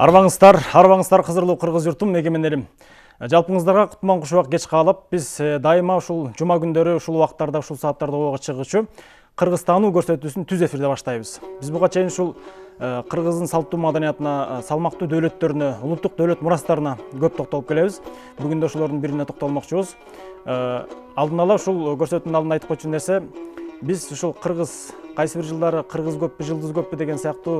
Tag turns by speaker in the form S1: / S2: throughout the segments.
S1: Арбаңыздар қызырлы қырғыз жұртым, егеменерім. Жалпыңыздарға құтман құшуақ кеч қалып, біз дайыма ушул жума күндөрү ушул убактарда, ушул сааттарда ого чыгычу Кыргызстануу көрсөтүүсүн түз эфирде баштайбыз. Біз буга чейин ушул Кыргыздын салттуу маданиятына, салмактуу дөөлөттөрүнө, улуттук дөөлөт мурастарына көп токтолуп келебиз. Бүгүн да ошолордун бирине токтолмокчубуз. Алдын ала ушул көрсөтүүнүн алдында айтып койчу нерсе, биз ушул кыргыз кайсы бир жылдары кыргыз көппү, жылдыз көппү деген сыяктуу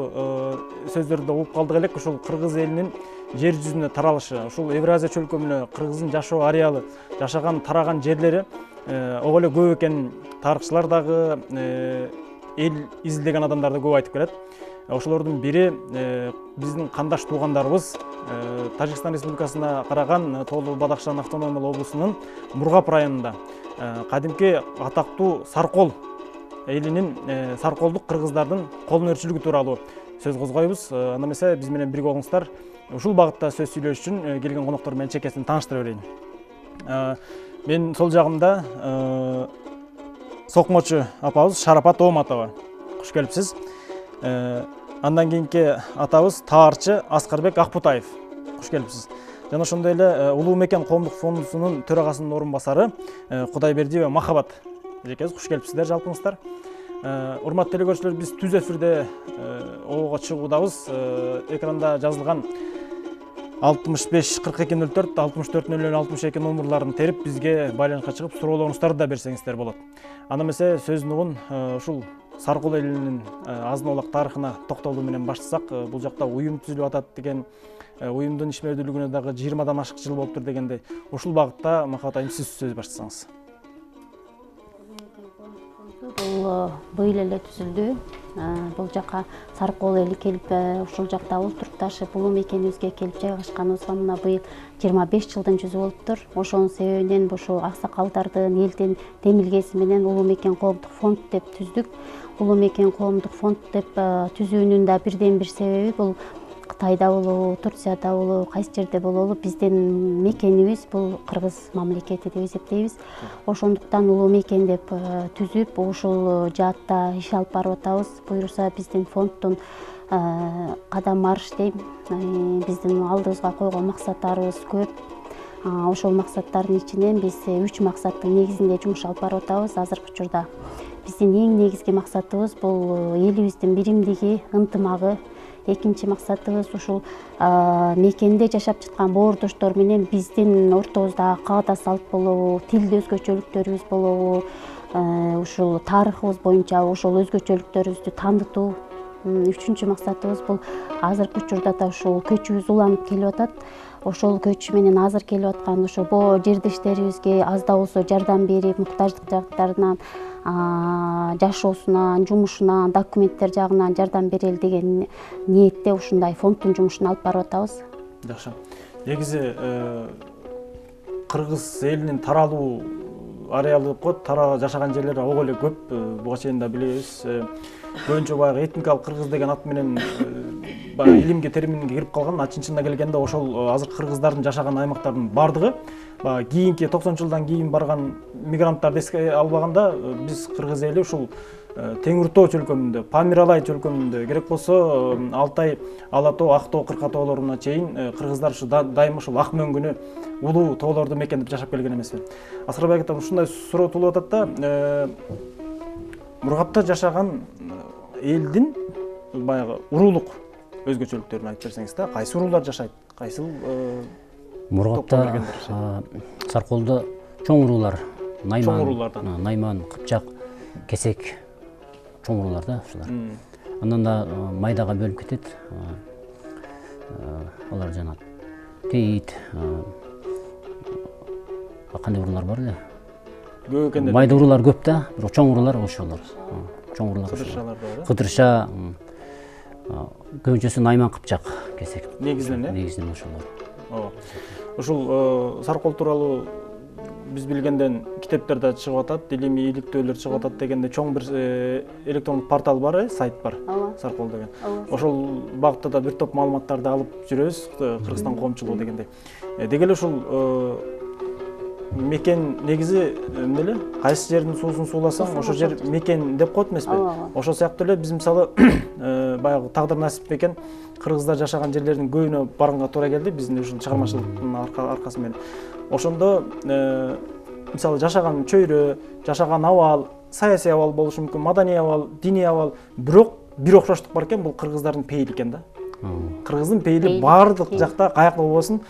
S1: сөздөрдү угуп калдык элек. Ушул кыргыз элинин жер жүзүнө таралышы, ушул Евразия чөлкөмүнө кыргыздын жашоо ареалы, жашаган, тараган жерлери ого эле көп экенин тарыхчылар дагы, эл изилдеген адамдар да көп айтып келет. Ошолордун бири биздин кандаш туугандарыбыз Тажикстан Республикасына караган Тоолу Бадахшан автономиялык облусунун Мургап районунда кадимки атактуу Саркол элинин, сарколдук кыргыздардын кол өнөрчүлүгү тууралуу сөз козгойбуз. Анда эмесе биз менен бирге болуңуздар. Ушул багытта сөз сүйлөш үчүн келген коноктор менен чекесин тааныштыра берейин. Мен сол жагымда сокмочу апабыз Шарапат Ооматова. Куш келипсиз. Андан кийинки атабыз таарчы Аскарбек Акбутаев. Куш келипсиз. Жана ошондой эле Улуу Мекен коомдук фондунун төрагасынын орун басары Кудайбердиева Махабат. Жекебиз, куш келипсиздер жалпыңыздар. Урматтуу телекөрүүчүлөр, биз түз эфирде ого чыгуудабыз. Экранда жазылган 65 42 04 64 00 62 номерларын терип бизге байланышка чыгып суроолоруңуздарды да берсеңиздер болот. Анда эмесе сөздүн угун ушул Саркол элинин азын аулак тарыхына токтолуу менен баштасак, бул жакта уюм түзүлүп атат деген, уюмдун ишмердүүлүгүнө дагы 20 ашык жыл болуптур дегендей, ушул багытта Махабат айым сиз сөз баштасаңыз.
S2: Бул быйыл эле түзүлдү. Бул жака Саркол эли келип, ушул жакта олтурукташып, Улуу Мекенибизге келип жайгашканыбызга мына быйыл 25 жылдын жүзү болуптур. Ошонун себебинен ушул аксакалдардын элдин демилгеси менен Улуу Мекен коомдук фонд деп түздүк. Улуу Мекен коомдук фонд деп түзүүнүн да бирден бир себеби бул Кытайда болобу, Турцияда болобу, кайсы жерде болобу биздин мекенибиз бул кыргыз мамлекети деп эсептейбиз. Ошондуктан Улуу Мекен деп түзүп, ушул жаатта иш алып барып атабыз. Буюрса биздин фонддун кадам марш дейм. Биздин алдыбызга койгон максаттарыбыз көп. Ошол максаттардын ичинен биз 3 максаттын негизинде жумуш алып барып атабыз азыркы учурда. Биздин эң негизги максатыбыз бул элибиздин биримдиги, ынтымагы. Экинчи максатыбыз ушул мекенде жашап жаткан боордоштор менен биздин ортобузда каада салт болобу, тилдүү өзгөчөлүктөрүбүз болобу, ушул тарыхыбыз боюнча ошол өзгөчөлүктөрүбүздү таанытуу. Үчүнчү максатыбыз бул азыркы учурда да ушул көчүбүз уланып келип атат. Ошол көч менен азыр келип аткан ошол жердештерибизге аз да болсо жардам берип, муктаждык жактарынан жашоосуна, жумушуна, документтер жагынан жардам берели деген ниетте ушундай фонддун жумушун алып барып атабыз.
S1: Жакшы. Негизи кыргыз элинин таралуу ареалы деп коет, жашаган жерлери ого эле көп. Буга чейин да билебиз. Көбүнчө баягы этникалык кыргыз деген ат менен илимге, терминге кирип калган. Ачынчына келгенде ошол азыркы кыргыздардын жашаган аймактардын бардыгы кийинки 90 жылдан кийин барган мигранттарды эске албаганда биз кыргыз эли ушул Теңир Тоо чөлкөмүндө, Памир-Алай чөлкөмүндө, керек болсо Алтай, Ала Тоо, Ак Тоо, Кырка тоолоруна чейин кыргыздар ушу дайыма ушул ак мөңгүнү, улуу тоолорду мекендеп жашап келген эмеспи. Аскарбек ата ушундай суроо туулуп атат да, Мургапта жашаган элдин баягы уруулук өзгөчөлүктөрүн айтып берсеңиз да, кайсы уруулар жашайт, кайсыл
S3: Мургапта Сарколдо чоң уруулар, Найман, Кыпчак, Кесек, чоң уруулар да ушулар. Андан да майдага бөлүп кетет. Алар жана Тейит, кандай уруулар бар эле?
S1: Көп экен.
S3: Майда уруулар көп да, бирок чоң уруулар ошолор. Чоң уруулар. Кыдырша, көбүнчөсү Найман, Кыпчак, Кесек. Негизинен ошолор.
S1: Ушул Саркол тууралуу биз билгенден китептерде чыгып атат, илимий иликтөөлөр чыгып атат дегенде чоң бир электрондук портал бар, сайт бар, Саркол деген. Ошол багытта да бир топ маалыматтарды алып жүрөбүз, Кыргызстан коомчулугу дегендей. Деги эле ушул Саркол тууралуу биз билгенден китептерде чыгып атат, илимий иликтөөлөр чыгып атат дегенде чоң бир электрондук портал бар, сайт бар, Саркол деген. Ошол багытта да бир топ маалыматтарды алып жүрөбүз, Кыргызстан коомчулугу дегендей. Деги эле ушул мекен негизи эмне эле кайсы жердин суусун сууласаң ошол жер мекен деп коет эмеспи? Ошол сыяктуу эле биз мисалы баягы тагдыр насип экен кыргыздар жашаган жерлердин көбүнө барганга туура келди биздин ушул чыгармачылыктын аркасы менен. Ошондо мисалы жашаган чөйрө, жашаган абал, саясий абал болушу мүмкүн, маданий абал, диний абал, бирок бир окшоштук бар экен, бул кыргыздардын пейили экен да. Кыргыздын пейили баардык жакта каякта болбосун,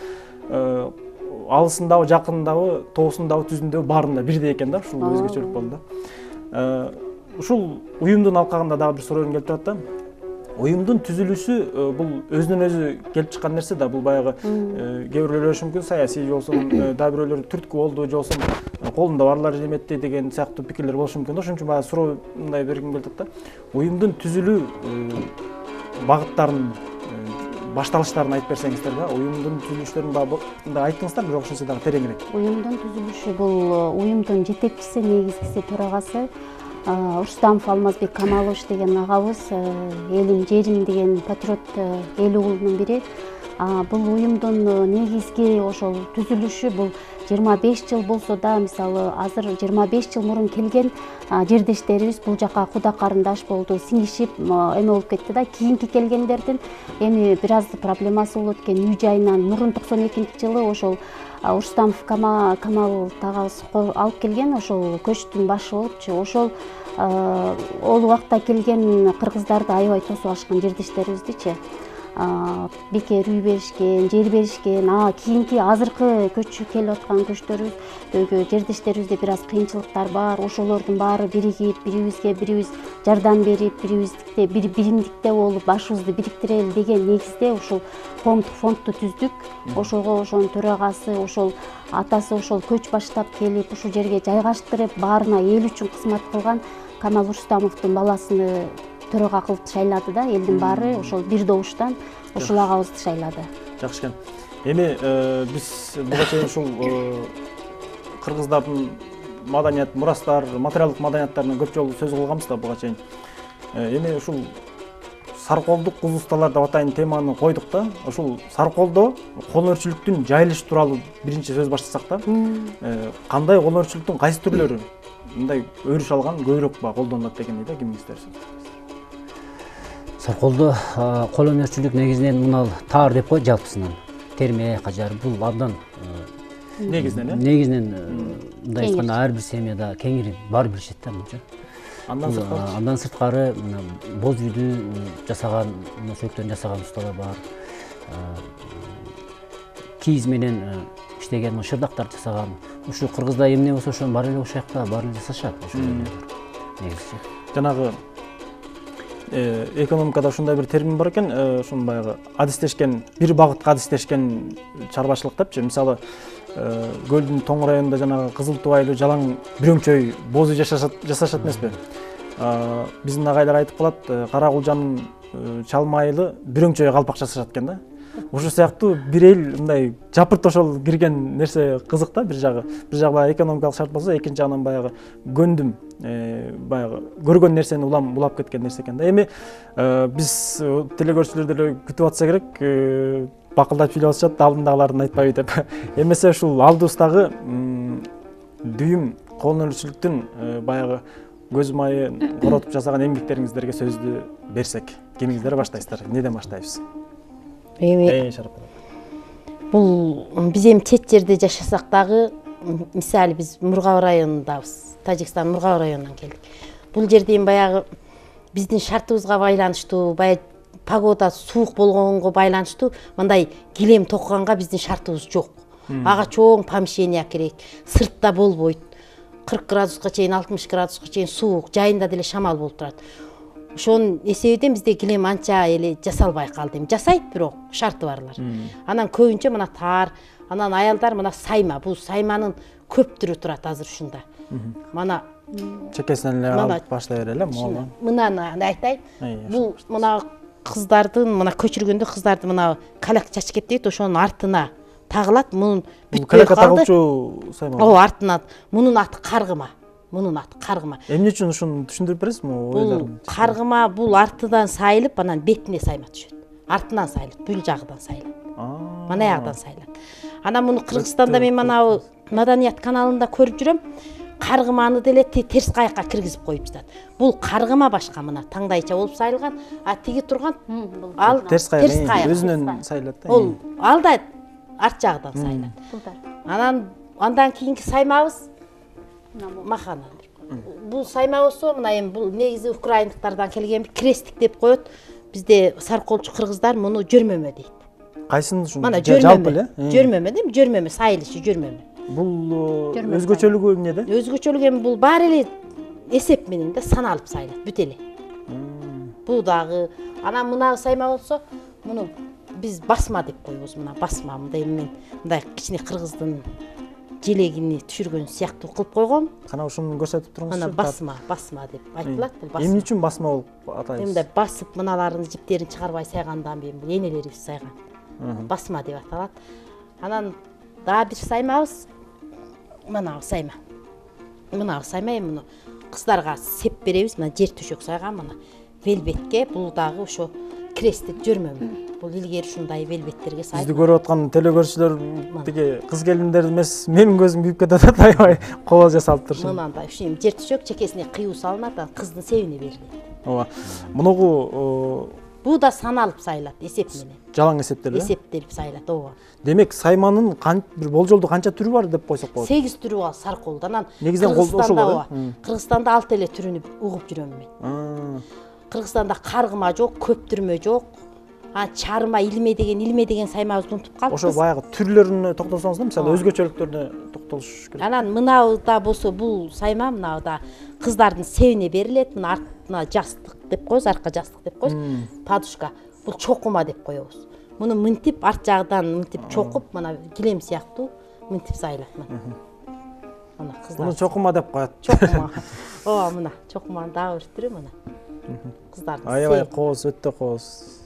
S1: алысындабы, жакындабы, тоосундабы, түзүндөбү баарында бирдей экен да, ушул өзгөчөлүк болду да. Ушул уюмдун алкагында дагы бир суроо келип турат да. Уюмдун түзүлүшү бул өзүнөн өзү келип чыккан нерсе да, бул баягы кээ бирөөлөр болушу мүмкүн, саясий болсун, дагы бирөөлөр түрткү болду, же болбосо колунда барлар эметти деген сыяктуу пикирлер болушу мүмкүн да. Ошон үчүн баягы суроо мындай бергим келип атат да. Уюмдун түзүлүү багыттарын, башталыштарын айтып берсеңиздер да. Уюмдун түзүлүштөрүн дагы айттыңыздар, бирок ошончо дагы тереңирээк.
S2: Уюмдун түзүлүшү бул уюмдун жетекчиси, негизгиси, төрагасы Рустамов Алмазбек Камалович деген агабыз, элим жерим деген патриот эл уулунун бири. Бул уюмдун негизги ошол түзүлүшү бул 25 жыл болсо да, мисалы азыр 25 жыл мурун келген жердештерибиз бул жака куда карындаш болду, сиңишип эме болуп кетти да. Кийинки келгендердин эми бир аз проблемасы болот экен. Үй жайынан мурун 92-жылы ошол Рустамов Камал тагабыз алып келген, ошол көчтүн башы болупчу. Ошол ол убакта келген кыргыздарды аябай тосуп алышкан жердештерибиздичи. Бекер үй беришкен, жер беришкен. Кийинки азыркы көчү келип аткан көчтөрүбүздөгү жердештерибизде бир аз кыйынчылыктар бар. Ошолордун баары биригип, бирибизге бирибиз жардам берип, бирибиздикте бир биримдикте болуп, башыбызды бириктирели деген негизде ушул коомдук фондду түздүк. Ошого ошонун төрагасы, ошол атасы ошол көч баштап келип, ушул жерге жайгаштырып, баарына эл үчүн кызмат кылган Камал Рустамовдун баласыны төрага кылып шайлады да. Элдин баары ошол бир добуштан ушул агабызды шайлады.
S1: Жакшы экен. Эми биз буга чейин ушул кыргыздардын маданият, мурастар, материалдык маданияттарынан көп жолу сөз кылганбыз да буга чейин. Эми ушул сарколдук кузусталар деп атайын теманы койдук да. Ушул сарколдо кол өнөрчүлүктүн жайылышы тууралуу биринчи сөз баштасак да. Кандай кол өнөрчүлүктүн кайсы түрлөрү мындай өрүш алган, көбүрөөк колдонулат дегендей да, кимиңиздер?
S3: Сарколдо кол өнөрчүлүк негизинен мына таар деп коет жалпысынан. Терме, кажар бул абдан негизинен мындай айтканда ар бир семьяда кеңири бар билишет да мынча. Андан сырткары боз үйдү жасаган, сөктөн жасаган усталар бар. Кийиз менен иштеген шырдактар жасаган. Ушу кыргызда эмне болсо ошону бар эле ошол жакта бар эле жасашат. Негизчи.
S1: Жанагы экономикада ушундай бир термин бар экен, ушун баягы адистешкен, бир багытка адистешкен чарбачылык депчи. Мисалы, көлдүн тоң районунда жанагы кызыл тубайлуу жалаң бирөңчөй боз үй жасашат эмеспи? Биздин агайлар айтып калат, кара кулжанын чалмайлы бирөңчөй калпак жасашат экен да. Ошол сыяктуу бир эл мындай жапырт ошол кирген нерсе кызык да, бир жагы баягы экономикалык шарт болсо, экинчи жагынан баягы гөндүм, баягы көргөн нерсени улап кеткен нерсе экен да. Эми биз телекөрүүчүлөр деле күтүп атса керек, бакылдап сүйлөп атышат, алдындагыларын айтпайбы деп. Эмесе ушул алдыбыздагы дүйүм кол өнөрчүлүктүн баягы көз майын коротуп жасаган эмгектериңиздерге сөздү берсек, кимиңиздер баштайсыздар? Неден баштайбыз?
S4: Бул биз эми чет жерде жашасак дагы, мисалы биз Мургаб районундабыз, Тажикстан Мургаб районунан келдик. Бул жерде эми баягы биздин шартыбызга байланыштуу, баягы погода суук болгонго байланыштуу мындай килем токканга биздин шартыбыз жок. Ага чоң помещение керек, сыртта болбойт. 40 градуска чейин, 60 градуска чейин суук, жайында деле шамал болуп турат. Ошонун эсебинен бизде килем анча эле жасалбай калды. Эми жасайт, бирок шарты барлар. Анан көбүнчө мына таар, анан аялдар мына сайма. Бул сайманын көп түрү турат азыр ушунда. Мына
S1: чекесинен эле алып баштай берели, могу.
S4: Мынаны айтайын. Бул мына кыздардын, мына көчүргөндө кыздарды мына каляк чачкет дейт, ошонун артына тагылат. Мунун бүтпөй калды.
S1: Каляк тагылчу сайма.
S4: Артынан. Мунун аты каргыма. Мунун аты каргыма.
S1: Эмне үчүн ушуну түшүндүрүп бересизби?
S4: Бул каргыма бул артыдан сайылып, анан бетине сайма түшөт. Артынан сайылат, бүл жагынан сайылат. Мана ягдан сайылат. Анан муну Кыргызстанда мен мына маданият каналында көрүп жүрөм. Каргыманы деле терс каякка киргизип коюп жатат. Бул каргыма башка мына таңдайча болуп сайылган, а тиги турган ал
S1: терс каяк өзүнөн сайлат да.
S4: Ол алда арт жагдан сайлат. Андан кийинки саймабыз махана. Бул сайма болсо мына эми бул негизи украиндыктардан келген крестик деп коет. Бизде сарколчу кыргыздар муну жөрмөмө дейт.
S1: Кайсын ушун
S4: Мана
S1: жалпы эле?
S4: Жөрмөмө дейм, жөрмөмө сайылышы жөрмөмө.
S1: Бул өзгөчөлүгү эмнеде?
S4: Өзгөчөлүгү эми бул баары эле эсеп менен да саналып сайлат, бүт эле. Бул дагы анан мына сайма болсо, муну биз басма деп коебуз, мына басма. Мындай мен мындай кичине кыргыздын желегини түшүргөн сыяктуу кылып койгом.
S1: Кана ушуну көрсөтүп туруңузчу.
S4: Мына басма деп айтылат.
S1: Эмне үчүн басма болуп атайбыз?
S4: Эмне басып мыналарын жиптерин чыгарбай сайгандан бери бул энелерибиз сайган. Басма деп аталат. Анан дагы бир саймабыз. Мына сайма. Мына сайма эми муну кыздарга сеп беребиз. Мына жер төшөк сайган мына велбетке. Бул дагы ошо крестик жөрмөмө. Бул илгери ушундай велбеттерге сайып.
S1: Бизди көрүп аткан телекөрүүчүлөр тиги кыз келиндер эмес, менин көзүм күйүп кетип атат, аябай кобол жасалып турушат.
S4: Мынандай ушим жер төшөк чекесине кыюу салынат, кыздын себине берилет.
S1: Ооба. Мунугу
S4: Бул да саналып сайылат эсеп менен.
S1: жалаң эсептелет.
S4: Эсептелип сайылат, ооба.
S1: Демек, сайманын бир болжолдо канча түрү бар деп койсок болот?
S4: 8 түрү бар сарколдо. Анан
S1: Негизинен ошол бар.
S4: Кыргызстанда 6 эле түрүнү угуп жүрөм мен. Кыргызстанда каргыма жок, көптүрмө жок. Чарма, илме деген саймабызды унутуп калдык.
S1: Ошо баягы түрлөрүнө токтолсоңуз да, мисалы өзгөчөлүктөрүнө токтолуш керек.
S4: Анан мынабызда болсо бул сайма мынабызда кыздардын себине берилет. Мына артына жастык деп коебуз, арка жастык деп коебуз. Подушка. Бул чокума деп коебуз. Муну мынтип арт жагдан мынтип чокуп, мына килем сыяктуу мынтип сайылат. Мына кыздар.
S1: Муну чокума деп коет.
S4: Чокума. Ооба, мына чокуманын дагы бир түрү мына. Кыздардын.
S1: Аябай кооз, өтө кооз.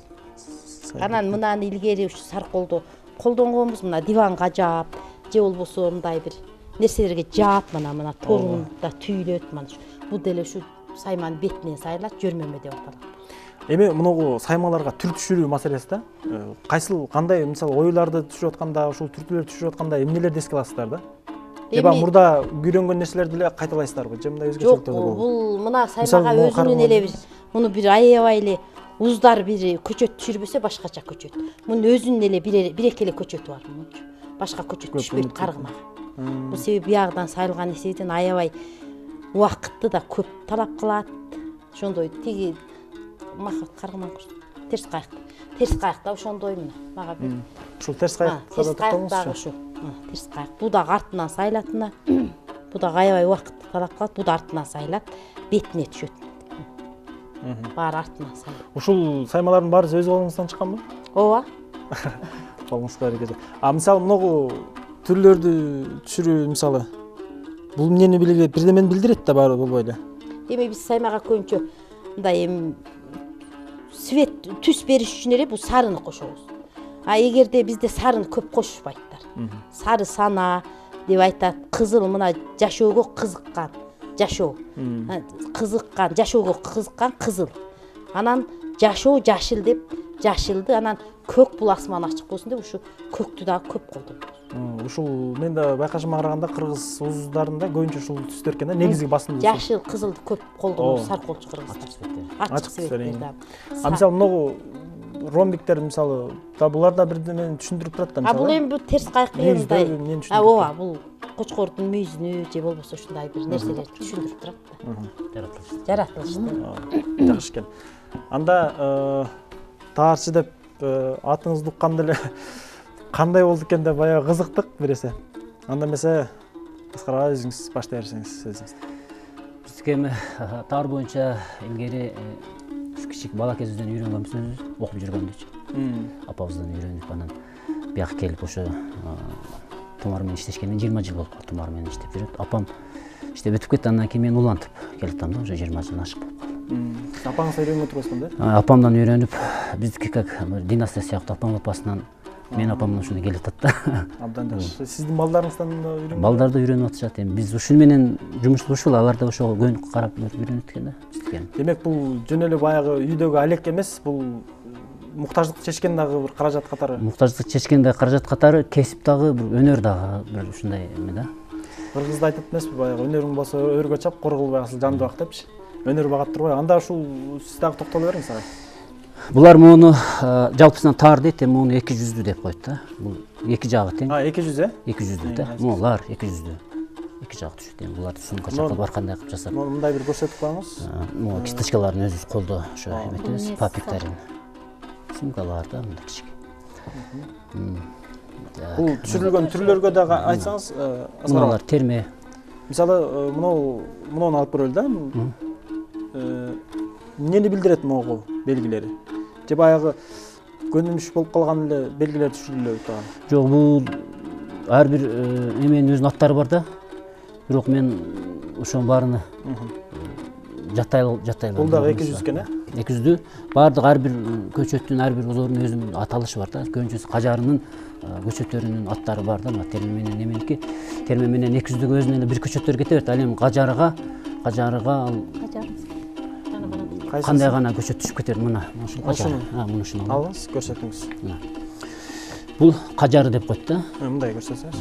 S4: Анан мынаны илгери ушу сарколдо колдонгонбуз, мына диванга жаап, же болбосо мындай бир нерселерге жаап, мына торунда түйүлөт, мына бул деле ушу сайманын бетинен сайылат, жөрмөмө деп аталат.
S1: Эми мунугу саймаларга түр түшүрүү маселеси да. Кайсыл кандай, мисалы оюларды түшүрүп атканда, ушул түрдүлөрдү түшүрүп атканда эмнелерди эске аласыздар да? Эми мурда үйрөнгөн нерселерди эле кайталайсыздарбы? Же мындай өзгөчөлүктөр болобу?
S4: Жок, бул мына саймага өзүнүн эле бир, муну бир аябай эле уздар бир көчөт түшүрбөсө башкача көчөт. Мунун өзүнүн эле бир эки эле көчөтү бар мунчу. Башка көчөт түшпөйт каргымага. Бул себеби биягыдан сайылган эсебинен аябай убакытты да көп талап кылат. Ошондой тиги махат каргыман терс каякта ошондой мына. Мага бир
S1: ушул терс каякта
S4: дагы ушу. Терс каяк. Бул дагы артынан сайылат мына. Бул дагы аябай убакытты талап кылат. Бул да артынан сайылат, бетине түшөт. Баары артынан сайылат.
S1: Ушул саймалардын баары өз колуңуздан чыкканбы?
S4: Ооба.
S1: Колуңузга береке. Мисалы мунугу түрлөрдү түшүрүү мисалы бул эмнени бирдемени билдирет да баары болбой эле.
S4: Эми биз саймага көбүнчө мындай эми свет түс бериш үчүн эле бул сарыны кошобуз. Эгерде бизде сарыны көп кошушпайттар. Сары сана деп айтат, кызыл мына жашоого кызыккан, жашоо. Кызыккан, жашоого кызыккан кызыл. Анан жашоо жашыл деп, жашылды анан көк бул асман ачык болсун деп ушу көктү дагы көп колдонобуз.
S1: Ушул мен да байкашыма караганда кыргыз узддарында көбүнчө ушул түстөр экен да, негизги басым.
S4: Жашыл, кызылды көп колдонобуз сарколчу кыргыздар. Ачык светтер.
S1: Мисалы мынугу ромбиктер мисалы да булар да бирдемени түшүндүрүп турат да мисалы.
S4: Бул эми бул терс кайык мындай. Ооба, бул кочкордун мүйүзүнү же болбосо ушундай бир нерселерди түшүндүрүп турат да. Жаратылышты.
S1: Жакшы экен. Анда таарчы деп атыңызды укканда эле кандай болду экен деп баягы кызыктык биресе. Анда эмесе кыскара өзүңүз баштай берсеңиз сөзүңүздү.
S3: Биздики эми таар боюнча илгери кичик бала кезибизден үйрөнгөнбүз, окуп жүргөндүчү. Апабыздан үйрөнүп анан бияка келип ошо тумар менен иштешкенин 20 жыл болуп калды. Тумар менен иштеп жүрөт. Апам иштеп өтүп кетти, андан кийин мен улантып келдим да, уже 20 жыл ашык болуп калды.
S1: Апаңыз үйрөнгөн тургусун да?
S3: Апамдан үйрөнүп, биздики как династия сыяктуу апам апасынан мен апамдан ушуну келип атат да.
S1: Абдан жакшы. Сиздин балдарыңыздан үйрөнгөн?
S3: Балдар да үйрөнүп атышат. Эми биз ушул менен жумушубуз ушул, алар да ошого көнүп карап үйрөнүп экен да.
S1: Демек бул жөн эле баягы үйдөгү алек эмес, бул муктаждык чечкен дагы бир каражат катары.
S3: Муктаждык чечкен дагы каражат катары, кесип дагы, бир өнөр дагы бир ушундай эме да.
S1: Бир кызды айтып эмеспи, баягы өнөрүң болсо өргө чап, кор кылбай асыл жанды бак депчи. Өнөр багат турбайбы? Анда ушул сиз дагы токтоло бериңиз ага.
S3: Булар муну жалпысынан таар дейт, эми муну 200 деп коет да. Бул эки жагы тең.
S1: 200
S3: 200 да. Мулар 200. Эки жагы түшүт. Эми буларды сумка чакка бар кандай кылып жасап.
S1: Мындай бир көрсөтүп коюңуз.
S3: Могу кисточкаларын өзүбүз колдо ошо эметебиз, папиктарын. Сумкалар да мындай кичике.
S1: Бул түшүрүлгөн түрлөргө дагы айтсаңыз,
S3: Муналар терме.
S1: мисалы, муну алып көрөлү да. Эмнени билдирет могу белгилери? Же баягы көнүмүш болуп калган эле белгилер түшүрүлөбү турган?
S3: Жок, бул ар бир эменин өзүнүн аттары бар да. Бирок мен ошонун баарына жаттай.
S1: Бул дагы 200 экен,
S3: 200 баардык ар бир көчөттүн, ар бир узорунун өзүнүн аталышы бар да. Көбүнчөсү кажарынын көчөттөрүнүн аттары бар да. Терме менен эменики. Терме менен 200-дөгө өзүнөн эле бир көчөттөр кете берет. Ал эми кажарыга кандай гана көчөт түшүп кетет мына. Ушул кажар. Мунушуну
S1: алыңыз, көрсөтүңүз.
S3: Бул кажары деп коет да.
S1: Мындай көрсөтсөңүз.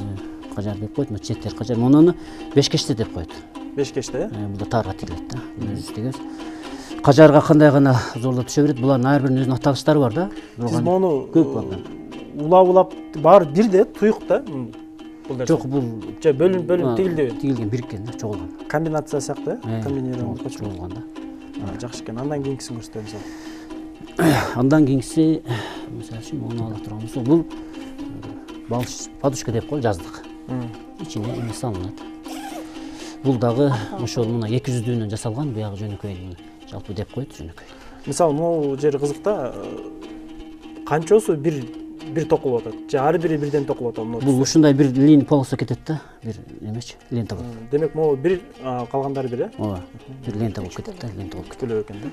S3: Кажар деп коет, четтер кажар. Мунуну бешкеште деп коет.
S1: Бешкеште,
S3: Бул таарга тигилет да. Өзү тигебиз. Кажарга кандай гана зорлоп түшө берет. Булардын ар биринин өзүнүн аталыштары бар да.
S1: Сиз мону
S3: көп бар.
S1: Улап баары бир да, туюк да. Бул дерсе.
S3: Жок, бул
S1: же бөлүн тигилди.
S3: Тигилген, бириккен да, чогулган.
S1: Комбинация сыяктуу, комбинированный
S3: чогулган да.
S1: Жакшы экен. Андан кийинкисин көрсөтөбүз.
S3: Андан кийинкиси, мисалы үчүн муну ала турганбыз. Бул балыш подушка деп коет, жаздык. Ичине эме салынат. Бул дагы ошол мына 200-дүүнөн жасалган, буягы жөнөкөй жалпы деп коет, жөнөкөй.
S1: Мисалы, могу жери кызык да. Канчосу бир токулуп атат. Же ар бири бирден токулуп атат.
S3: Бул ушундай бир линия полоса кетет да, бир эмечи, лента болот.
S1: Демек, могу бир, калгандары бир,
S3: Ооба, бир лента болуп кетет да, лента болуп кетет.
S1: Төлөп экен да.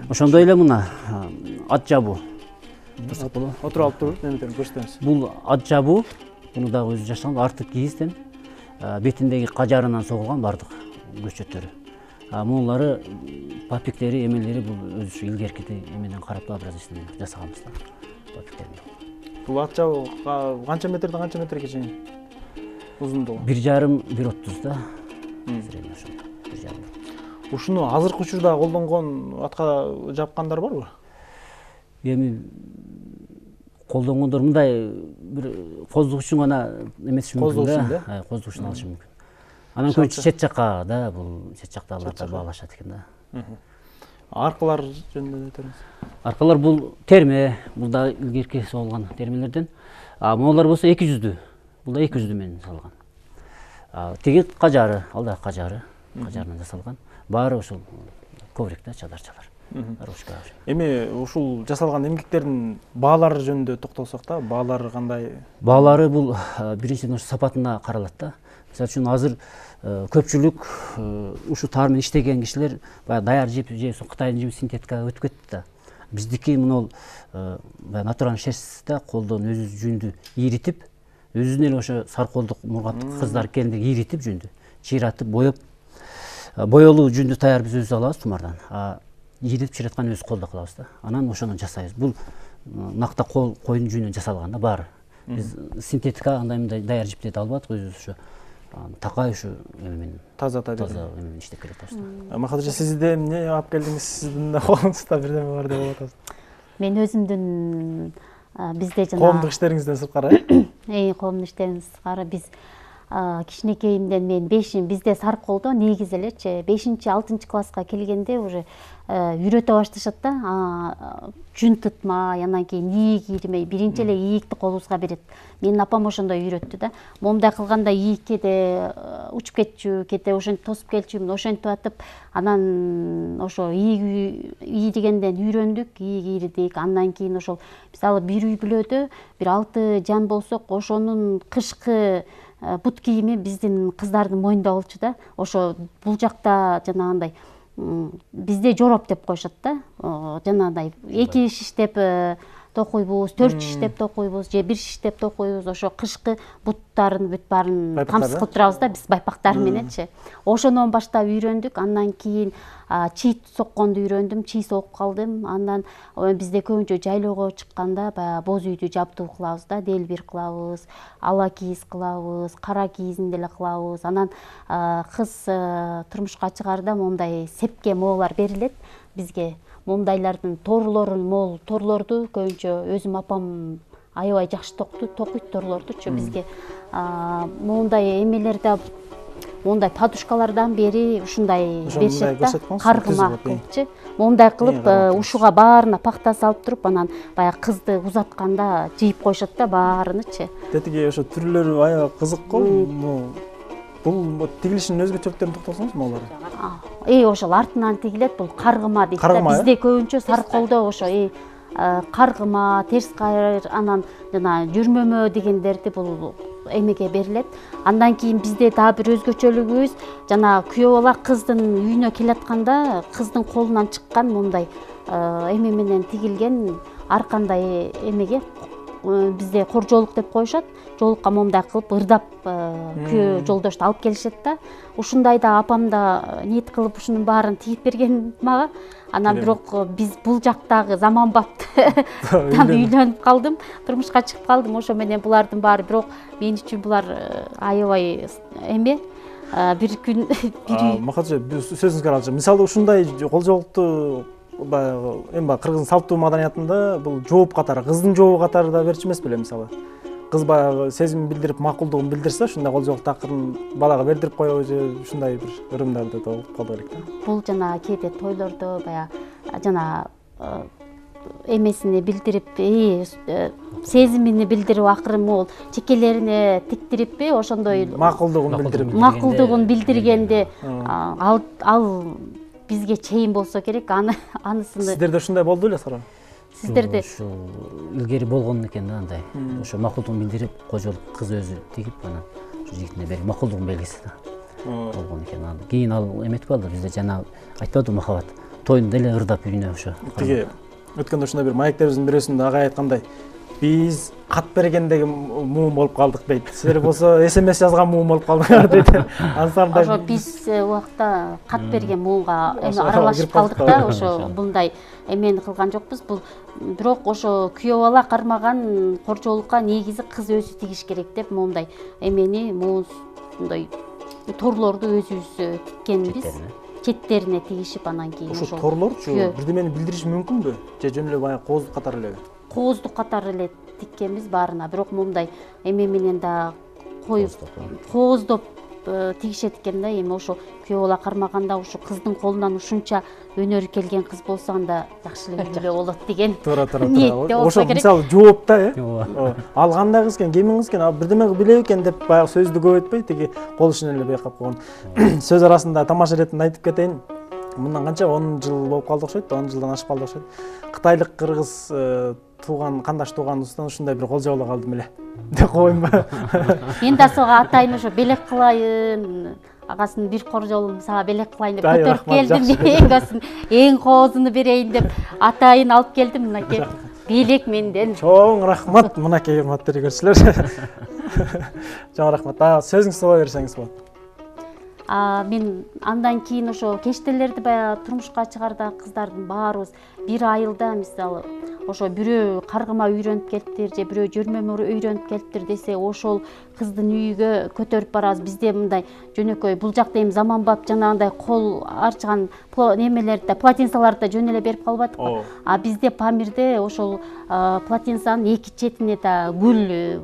S3: Ошондой эле мына ат жабуу.
S1: Отуруп алып туруп, неметени көрсөтөбүз.
S3: Бул ат жабуу, буну дагы өзү жашаган, арты кийизден бетиндеги кажарынан согулган бардык көчөттөрү. Мунулары папиктери, эмелери бул өзү илгерки эменен карап образчасын жасаганбыз да. Папиктерин.
S1: Бул ат жабуу канча метрден канча метрге чейин узундугу?
S3: 1,5–1,30 да. Средний ошо. 1,5.
S1: Ушуну азыркы учурда колдонгон атка жапкандар барбы?
S3: Эми колдонгондор мындай бир коздук үчүн гана эмес мүмкүн да. Коздук үчүн алышы мүмкүн. Анан көбүнчө чет жакка да, бул чет жакта аларда баалашат экен да.
S1: Аркалар жөнүндө айтыңыз.
S3: Аркалар бул терме, бул да илгерки соолган термелерден. Моулар болсо 200-дүү. Бул да 200-дүү менен салган. Тиги кажары, ал да кажары, кажарынан жасалган. Баары ошол коврик да, чадарчалар. Ручка.
S1: Эми ушул жасалган эмгектердин баалары жөнүндө токтолсок да, баалары кандай?
S3: Баалары бул биринчиден ошо сапатына каралат да. Мисалы үчүн азыр көпчүлүк ушу таар менен иштеген кишилер баягы даяр жип же Кытайдын жиби синтетикага өтүп кетти да. Биздики мына баягы натуральный шерстте колдон өзү жүндү ийритип, өзүнүн эле ошо сарколдук мургаттык кыздар келинде ийритип жүндү, чыйратып, боеп, боелуу жүндү таяр биз өзүбүз алабыз тумардан. Ийритип чыйраткан өзү колдо кылабыз да. Анан ошону жасайбыз. Бул накта койдун жүнүнөн жасалган да баары. Биз синтетика андай даяр жиптерди албадык, өзүбүз ошо такай ушу эменен
S1: таза
S3: эменен иштеп келатабыз.
S1: Махатжа, сиз де эмне алып келдиңиз? Сиздин колуңузда бирдеме бар деп атасыз.
S2: Мен өзүмдүн бизде жана
S1: коомдук иштериңизден сырткары?
S2: Коомдук иштериңизден сырткары биз кичинекейимден мен бизде сарколдо негизи элечи 5-6 класска келгенде уже үйрөтө башташат да. Жүн тытмай, анан кийин ийик ийирмей, биринчи эле ийикти колубузга берет. Менин апам ошондой үйрөттү да. Момундай кылганда ийик кете учуп кетчү, кете ошентип тосуп келчүмүн, ошентип атып, анан ошо ийик ийиргенден үйрөндүк, ийик ийирдик. Андан кийин ошол мисалы бир үй бүлөдө бир 6 жан болсок, ошонун кышкы бут кийими биздин кыздардын моюнда болчу да. Ошо бул жакта жанагындай бизде жороп деп коюшат да. Жанагындай эки шиштеп токуйбуз, 4 шиштеп токуйбуз же 1 шиштеп токуйбуз. Ошо кышкы буттарын бүт баарын камсыз кылып турабыз да биз байпактар мененчи. Ошондон баштап үйрөндүк. Андан кийин чий сокконду үйрөндүм, чий согуп калдым. Андан бизде көбүнчө жайлоого чыкканда баягы боз үйдү жабдуу кылабыз да, делбир кылабыз, ала кийиз кылабыз, кара кийизин деле кылабыз. Анан кыз турмушка чыгарда момундай сепке моолар берилет бизге. Момундайлардын торлорун, мол торлорду көбүнчө өзүм апам аябай жакшы токуйт торлордучу бизге. Момундай эмелерде мондай подушкалардан бери ушундай беришет да, каргыма кылыпчы. Момундай кылып ушуга баарына пакта салып туруп, анан баягы кызды узатканда жыйып коюшат да баарынычы.
S1: Тетиги ошо түрлөрү аябай кызык го. Бул тигилишинин өзгөчөлүктөрүн токтолсоңуз молары.
S2: Ошол артынан тигилет, бул каргыма дейт да. Бизде көбүнчө сарколдо ошо каргыма, терс кайыр, анан жана жүрмөмө дегендерди бул эмеге берилет. Андан кийин бизде дагы бир өзгөчөлүгүбүз, жана күйөө бала кыздын үйүнө келатканда кыздын колунан чыккан мындай эме менен тигилген ар кандай эмеге бизде коржолук деп коюшат. Жолукка момундай кылып ырдап күйөө жолдошту алып келишет да. Ушундай да апам да ниет кылып ушунун баарын тигип берген мага. Анан бирок биз бул жактагы заманбапты үйлөнүп калдым, турмушка чыгып калдым. Ошо менен булардын баары бирок мен үчүн булар аябай эме бир күн
S1: Макатжы, сөзүңүзгө аралашы. Мисалы ушундай колжоолукту баягы эми кыргыздын салттуу маданиятында бул жооп катары, кыздын жообу катары да берчү эмес беле мисалы. Кыз баягы сезим билдирип, макулдугун билдирсе, ушундай колжоолук такырын балага бердирип коебу же ушундай бир ырымдарды да угуп калдык элек да.
S2: Бул жана кээде тойлордо баягы жана эмесини билдирип, сезимини билдирип, акыры могул чекелерине тиктириппи, ошондой макулдугун билдиргенде ал бизге чейин болсо керек, анысыны.
S1: Сиздерде ушундай болду беле Сара?
S2: Сиздерде
S3: ушу илгери болгон экен да андай. Ошо макулдугун билдирип, кожолук кыз өзү тигип, анан ушу жигитине берип макулдугун белгиси да болгон экен. Кийин ал эметип калды, бизде жана айтпадыбы махабат. Тоюнда эле ырдап үйүнө ошо.
S1: Тиги өткөндө ушундай бир маектерибиздин бирөөсүндө агай айткандай, биз кат бергендеги муун болуп калдык дейт. Силер болсо СМС жазган муун болуп калдыңар дейт.
S2: Ошо биз убакта кат берген муунга аралашып калдык да, ошо мындай эмени кылган жокпуз. Бул бирок ошо күйөө бала кармаган коржоолукка негизи кыз өзү тигиш керек деп моундай эмени муундай торлорду өзүбүз тиккенбиз. Четтерине тигишип, анан кийин
S1: ошо торлорчу бирдемени билдириши мүмкүнбү? Же жөн эле баягы кооздук катары элеби?
S2: Кооздук катары эле тиккенбиз баарына, бирок моундай эме менен да коюп кооздоп тигишет экен да. Эми ошо күйөө бала кармаганда ушу кыздын колунан ушунча өнөр келген кыз болсо анда жакшы эле болот деген ниетте болсо керек.
S1: Ошо мисалы жооп да, ал кандай кыз экен, кемин кыз экен, бирдеме билет экен деп баягы сөздү көп айтпай, тиги кол ишинен эле байкап койгон. Сөз арасында тамаша иретинде айтып кетейин. Мындан канча 10 жыл болуп калды окшойт, 10 жылдан ашып калды окшойт. Кытайлык кыргыз тууган, кандаш тууганыбыздан ушундай бир колжоолук алдым эле деп коеюнбу?
S2: Мен да сага атайын ошо белек кылайын, агасын бир коржоолум сага белек кылайын деп көтөрүп келдим. Эң коозуну берейин деп атайын алып келдим. Мынакей белек менден.
S1: Чоң рахмат, мынакей урматтуу көрүүчүлөр. Чоң рахмат. Сөзүңүздү сала берсеңиз болот.
S2: Мен андан кийин ошо кечтелерди баягы турмушка чыгарда кыздардын баарыбыз бир айылда, мисалы ошо бирөө каргыма үйрөнүп келиптир же бирөө жүрмөмө үйрөнүп келиптир десе, ошол кыздын үйүгө көтөрүп барабыз. Бизде мындай жөнөкөй бул жакта эми заманбап жанагындай кол арчыган немелерди, платинцаларды жөн эле берип калбадыкпы. Бизде Памирде ошол платинцанын эки четине да гүл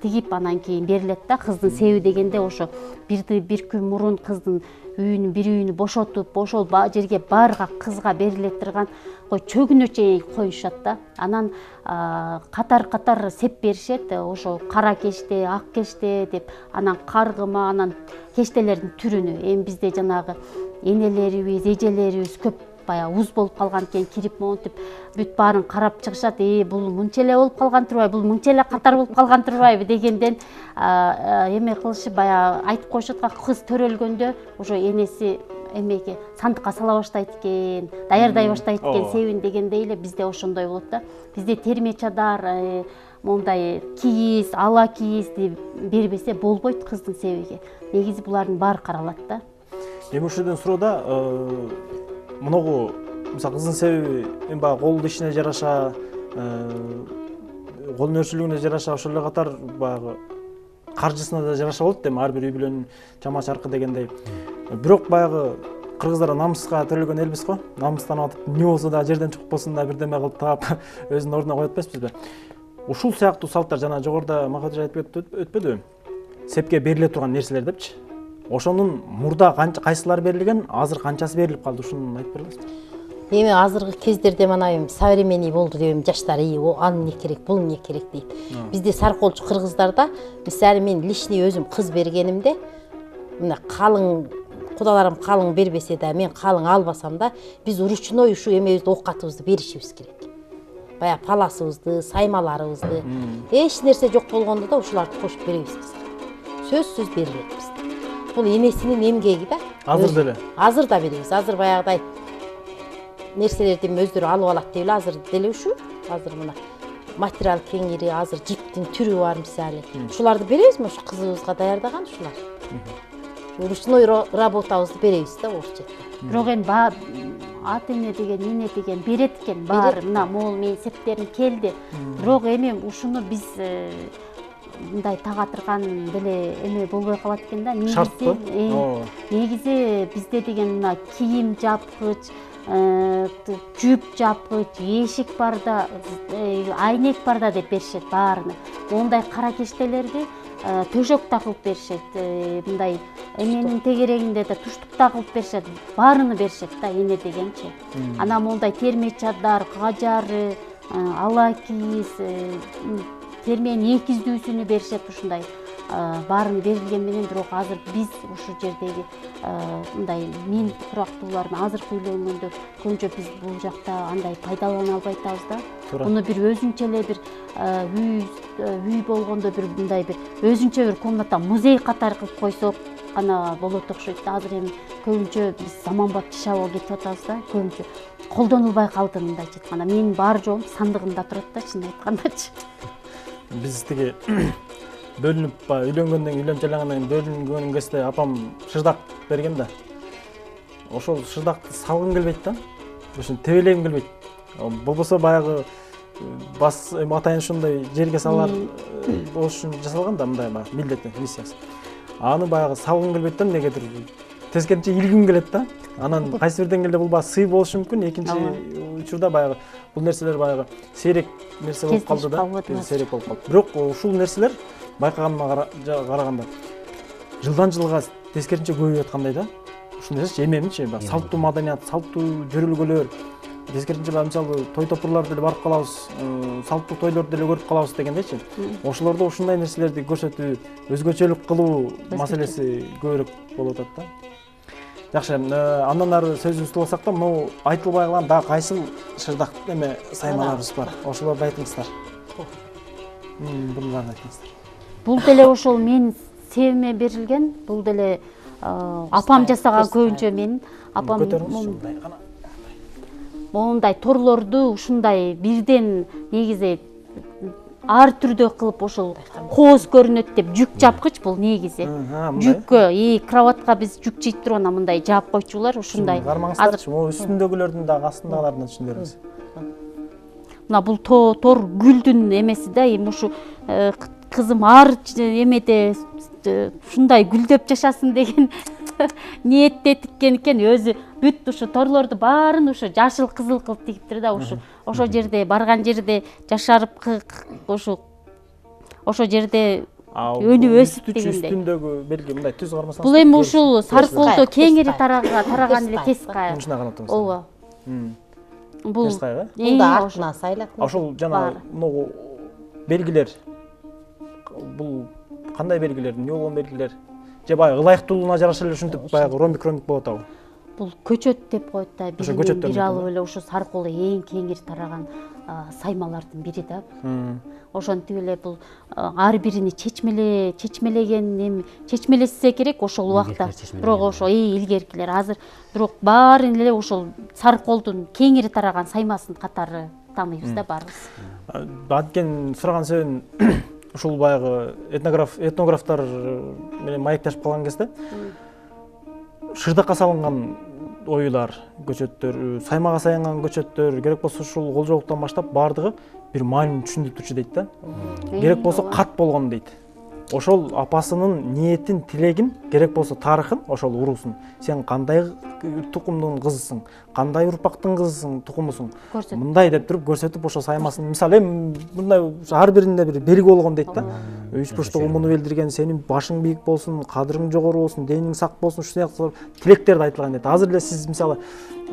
S2: тигип анан кийин берилет да. Кыздын себи дегенде ошо бир күн мурун кыздын бир үйүнү бошотуп, ошол жерге барга кызга бериле турган чөгүнө чейин коюшат да. Анан катар сеп беришет, ошо кара кеште, ак кеште деп, анан каргыма, анан кештелердин түрүнү. Эми бизде жанагы энелерибиз, эжелерибиз көп баягы уз болуп калган экен, кирип монтип бүт баарын карап чыгышат. Бул мынча эле болуп калган турбайбы, бул мынча эле катар болуп калган турбайбы дегенден эме кылышып баягы айтып коюшат. Кыз төрөлгөндө ошо энеси эмеге сандыкка сала баштайт экен, даярдай баштайт экен
S1: Ооба.
S2: себин дегендей эле бизде ошондой болот да. Бизде терме чадар, мондай кийиз, ала кийизди бербесе болбойт кыздын себиге. Негизи булардын баары каралат да.
S1: Эми ушул жерден суроо да, мынагу мисалы кыздын себеби эми баягы кол ишине жараша, кол өнөрчүлүгүнө жараша, ошол эле катар баягы каржысына да жараша болот эми ар бир үй бүлөнүн чама чаркы дегендей. Бирок баягы кыргыздар намыска төрөлгөн элбиз го. Намыстанып атып, эмне болсо да жерден чукпосун да бирдеме кылып таап өзүнүн ордуна коет атпайсызбы? Ушул сыяктуу салттар жана жогоруда Махадыш айтып өтпөдүбү? Сепке бериле турган нерселер депчи. Ошонун мурда кайсылар берилген, азыр канчасы берилип калды, ушуну айтып бере аласызбы?
S4: Эми азыркы кездерде мына эми современный болду деп жаштар ал эмне керек, бул эмне керек дейт. Бизде саркоолчу кыргыздарда мисалы мен лишний өзүм кыз бергенимде мына калың кудаларым калың бербесе да мен калың албасам да биз ручной ушу эмебизди оокатыбызды беришибиз керек. Бая паласыбызды, саймаларыбызды эч нерсе жок болгондо да ушуларды кошуп беребиз кызга. Сөзсүз берилет бизде. Бул энесинин эмгеги да.
S1: Азыр деле.
S4: Азыр да беребиз. Азыр баягыдай нерселерди өздөрү алып алат деп эле азыр деле ушу. Азыр мына материал кеңири, азыр жиптин түрү бар мисалы. Ушуларды беребизби ушу кызыбызга даярдаган ушулар? Ручной работабызды беребиз да орчу.
S2: Бирок эми ата эне деген, эне деген берет экен баары. Мына могул менин септерим келди. Бирок эми ушуну биз мындай тагатырган деле эме болбой калат экен да. Негизи бизде деген мына кийим жапкыч, жүп жапкыч, эшик барда, айнек барда деп беришет баарыны. Мондай кара кештелерди төшөк такылып беришет, мындай эменин тегерегинде да туштук такылып беришет, баарыны беришет да эне дегенчи. Анан мондай терме чадар, кажары, ала кийиз, терменин экиздүүсүнү беришет ушундай. Баарын берилген менен бирок азыр биз ушу жердеги мындай мен курактуулардын азыркы үйлөнгөндө көбүнчө биз бул жакта андай пайдалана албай атабыз да. Буну бир өзүнчө эле бир үй болгондо бир мындай бир өзүнчө бир комната музей катары кылып койсок гана болот окшойт да. Азыр эми көбүнчө биз заманбап жашоого кетип атабыз да. Көбүнчө колдонулбай калды мындайча айтканда. Менин бар жоом сандыгымда турат да, чын айткандачы.
S1: Биз тиги бөлүнүп үйлөнгөндөн үйлөнүп жайлангандан кийин бөлүнгөн кезде апам шырдак берген да. Ошол шырдакты салгым келбейт да. Ошону тебелегим келбейт. Болбосо баягы бас атайын ушундай жерге салар болуш үчүн жасалган да, мындай баягы милдети, миссиясы. Аны баягы салгым келбейт да, эмнегедир тескерисинче илгим келет да. Анан кайсы бир деңгээлде бул баягы сый болушу мүмкүн. Экинчи учурда баягы бул нерселер баягы сейрек нерсе болуп калды да. Сейрек болуп калды. Бирок ушул нерселер байкаганыма караганда жылдан жылга тескерисинче көбөйүп аткандай да. Ушул нерсе эмемичи, салттуу маданият, салттуу жөрөлгөлөр, тескерисинче мисалы той топурлар деле барып калабыз, салттуу тойлорду деле көрүп калабыз дегендейчи. Ошолордо ушундай нерселерди көрсөтүү, өзгөчөлүк кылуу маселеси көбүрөөк болуп атат да. Жакшы, андан ары сөзүбүздү уласак да, могу айтылбай калган дагы кайсыл шырдак эме саймаларыбыз бар. Ошолорду айтыңыздар. Буларды айтыңыздар.
S2: Бул деле ошол менин себиме берилген. Бул деле апам жасаган көбүнчө менин апам мондай торлорду ушундай бирден негизи ар түрдө кылып ошол кооз көрүнөт деп жүк жапкыч бул негизи. Жүккө, кроватка биз жүк жийип турган мындай жаап койчулар ушундай.
S1: Кармаңыздарчы, могу үстүндөгүлөрдүн дагы астындагыларын да түшүндүрүңүз.
S2: Мына бул тор гүлдүн эмеси да, эми ушу кызым ар эмеде ушундай гүлдөп жашасын деген ниетте тиккен экен. Өзү бүт ушу торлорду баарын ушу жашыл кызыл кылып тигиптир да. Ошол жерде барган жерде жашарып ошол жерде өнүп өсүп дегендей.
S1: Үстүндөгү белги мындай түз кармасаңыз.
S2: Бул эми ушул Сарыколдо кеңири тараган эле тескай. Ооба. Бул
S4: бул да артынан сайлат.
S1: Ошол жана могу белгилер. Бул кандай белгилер, эмне болгон белгилер? Же баягы ылайыктуулугуна жараша эле ушинтип баягы ромбик болуп атабы?
S2: бул көчөт деп коет да,
S1: Ошо
S2: биринен
S1: көчөттөр
S2: бири
S1: менен,
S2: алып эле ушу Сарыколдо эң кеңири тараган саймалардын бири да. Ошентип эле бул ар бирини чечмелеген эми чечмелесе керек ошол убакта. Бирок ошо илгеркилер азыр бирок баарын эле ошол Сарыколдун кеңири тараган саймасын катары тааныйбыз да баарыбыз.
S1: Аткен сураган себебим ушул баягы этнографтар менен маектешип калган кезде шырдакка салынган оюлар, көчөттөр, саймага саянган көчөттөр, керек болсо ушул колжоолуктан баштап баардыгы бир маанини түшүндүрүп турчу дейт да. Керек болсо кат болгон дейт. Ошол апасынын ниетин, тилегин, керек болсо тарыхын, ошол уруусун. Сен кандай тукумдун кызысың, кандай урпактын кызысың, тукумусуң. Мындай деп туруп көрсөтүп ошо саймасын. Мисалы мындай ар биринде бир белги болгон дейт да. Үч бурчтук муну билдирген, сенин башың бийик болсун, кадырың жогору болсун, дениң сак болсун, ушул сыяктуу тилектерди айтылган дейт. Азыр эле сиз мисалы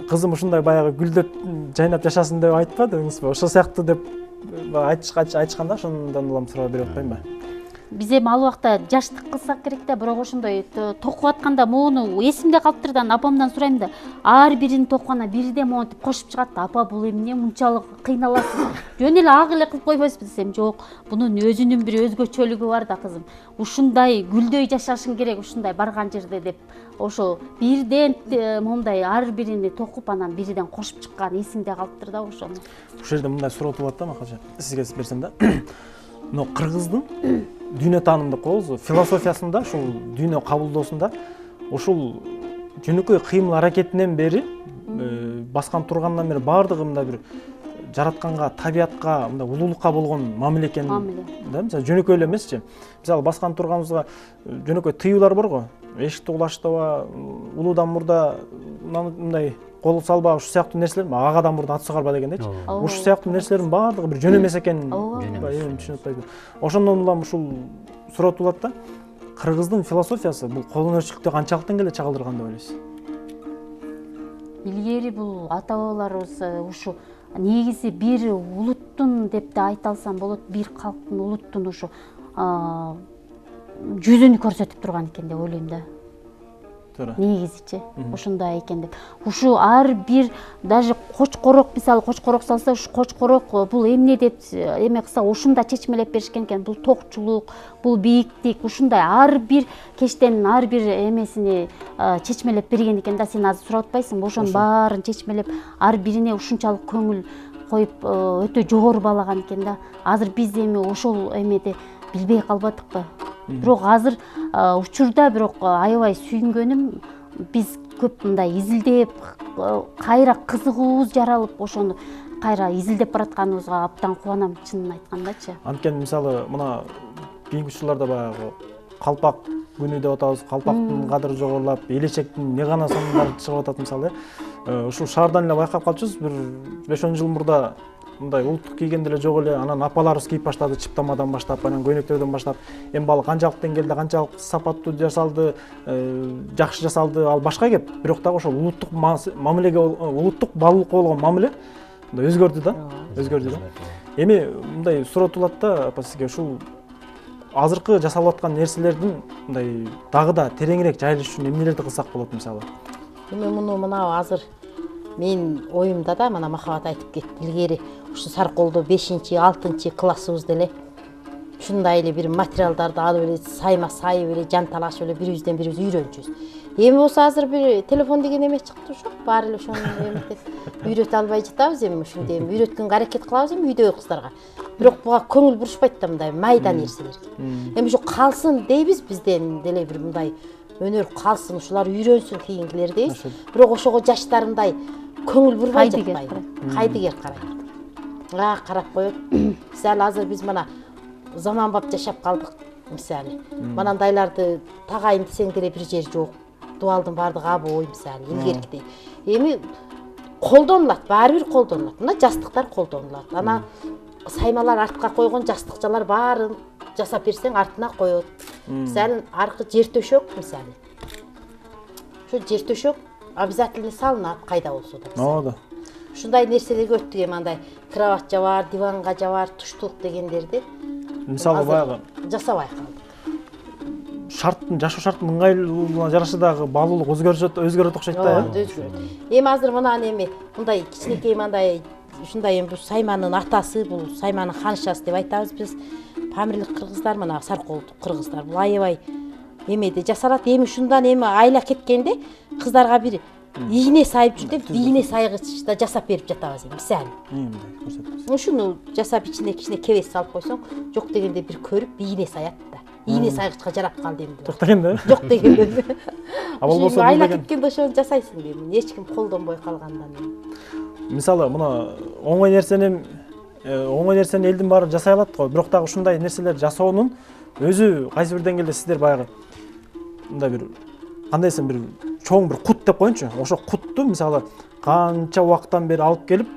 S1: кызым ушундай баягы гүлдөп, жайнап жашасын деп айтпадыңызбы? Ошол сыяктуу деп айтышканда ошондон улам суроо берип атпайм ба?
S2: Биз эми ал убакта жаштык кылсак керек да, бирок ошондой токуп атканда муну эсимде калыптыр да, апамдан сурайм да, ар бирин токкана бирден монтип кошуп чыгат да, апа бул эмне мынчалык кыйналасыз? Жөн эле ак эле кылып койбойсузбу десем, жок, бунун өзүнүн бир өзгөчөлүгү бар да кызым. Ушундай гүлдөй жашашың керек, ушундай барган жерде деп. Ошо бирден мондай ар бирини токуп анан бирден кошуп чыккан эсимде калыптыр да ошону.
S1: Ушул жерде мындай суроо туулат да, Макалжа. Сизге берсем да. Но кыргыздын дүйнө таанымы деп коебузбу, философиясында, ушул дүйнө кабылдоосунда ушул жөнөкөй кыймыл аракетинен бери баскан тургандан бери баардыгы мындай бир жаратканга, табиятка, мындай улуулукка болгон мамиле экен. Да, мисалы жөнөкөй эле эмесчи. Мисалы баскан турганыбызга жөнөкөй тыюулар бар го. Эшикти улаштаба, улуудан мурда мындай кол салба, ушул сыяктуу нерселер, агадан мурда ат сугарба дегендейчи. Ушул сыяктуу нерселердин баардыгы бир жөн эмес экенин түшүнүп атпайбы. Ошондон улам ушул суроо туулат да. Кыргыздын философиясы бул кол өнөрчүлүктө канчалык деңгээлде чагылдырган деп ойлойсуз?
S2: Илгери бул ата бабаларыбыз ушу негизи бир улуттун деп да айта алсам болот, бир калктын, улуттун ушу жүзүн көрсөтүп турган экен деп ойлойм да. Негизичи ушундай экен деп. Ушу ар бир даже кочкорок, мисалы кочкорок салса, ушу кочкорок бул эмне деп эме кылса ушунда чечмелеп беришкен экен. Бул токчулук, бул бийиктик, ушундай ар бир кечтен ар бир эмесини чечмелеп берген экен да. Сен азыр сурап атпайсыңбы? Ошонун баарын чечмелеп ар бирине ушунчалык көңүл коюп өтө жогору баалаган экен да. Азыр биз эми ошол эмеде билбей калбадыкпы? Бирок азыр учурда бирок аябай сүйүнгөнүм, биз көп мындай изилдеп, кайра кызыгуубуз жаралып, ошону кайра изилдеп баратканыбызга абдан кубанам, чынын айткандачы.
S1: Анткени мисалы мына кийинки учурларда баягы калпак күнү деп атабыз, калпактын кадыры жогорулап, элечектин не гана сонундары чыгып атат мисалы. Ушул шаардан эле байкап калчубуз, бир 5-10 жыл мурда мындай улуттук кийгенде эле жок эле, анан апаларыбыз кийип баштады, чыптамадан баштап, анан көйнөктөрдөн баштап. Эми бал канчалык деңгээлде, канчалык сапаттуу жасалды, жакшы жасалды, ал башка кеп. Бирок дагы ошол улуттук мамилеге, улуттук баалуулукка болгон мамиле өзгөрдү да, өзгөрдү да. Эми мындай суроо туулат да, апа сизге ушул азыркы жасалып аткан нерселердин мындай дагы да тереңирээк жайылыш үчүн эмнелерди кылсак болот мисалы?
S4: Эми мына азыр мен оюмда да мына Махабат айтып кетти. Илгери ушу Сарыколдо 5-6 классыбызда эле ушундай эле бир материалдарды алып эле сайма сайып эле жанталашып эле бирибизден бирибиз үйрөнчүбүз. Эми болсо азыр бир телефон деген эме чыкты, ошо баары эле ошону эметет. Үйрөтө албай жатабыз эми ушундай эми үйрөткөнгө аракет кылабыз эми үйдөгү кыздарга. Бирок буга көңүл бурушпайт да мындай майда нерселерге. Эми ушу калсын дейбиз, бизден деле бир мындай өнөр калсын, ушулар үйрөнсүн кийинкилер дейбиз. Бирок ошого жаштар мындай көңүл бурбай жатпайбы? Кайдыгер карайт. Карап коет. Мисалы азыр биз мына заманбап жашап калдык. Мисалы манандайларды тагайын десең деле бир жер жок. Дуалдын баардыгы абой мисалы илгеркидей. Эми колдонулат, баары бир колдонулат. Мына жастыктар колдонулат. Ана саймалар артка койгон жастыкчалар баарын жасап берсең артына коет. Мисалы аркы жер төшөк мисалы. Ошо жер төшөк обязательно салынат кайда болсо да.
S1: Ооба.
S4: Ушундай нерселерге өттүк эми андай кровать жабар, диванга жабар, туштук дегендерди.
S1: Мисалы баягы
S4: жасабай калдык.
S1: шарттын жашоо шарттын ыңгайлуулугуна жараша дагы баалуулук өзгөрөт окшойт да.
S4: өзгөрөт. Эми азыр мынан эми мындай кичинекей мындай ушундай эми бул Сайманын атасы, бул Сайманын ханышасы деп айтабыз биз. Памирлик кыргыздар мына Сарколдук кыргыздар бул аябай эмеде жасалат. Эми ушундан эми айла кеткенде кыздарга бир ийне сайып жүрүп, ийне сайгычта жасап берип жатабыз эми мисалы.
S1: Мындай көрсөтөбүз.
S4: Ушуну жасап ичине кичине кебес салып койсоң, жок дегенде бир көрүп ийне саят да. Ийне сайгычка жарап калды эми.
S1: Жок дегенде.
S4: Жок дегенде.
S1: А болбосо
S4: айла кеткенде ошону жасайсың дейм. Эч ким колдонбой калгандан.
S1: Мисалы мына оңой нерсени элдин баары жасай алат го, бирок дагы ушундай нерселер жасоонун өзү кайсы бир деңгээлде сиздер баягы мындай бир кандай десем бир чоң бир кут деп коеюнчу. Ошо кутту мисалы канча убакыттан бери алып келип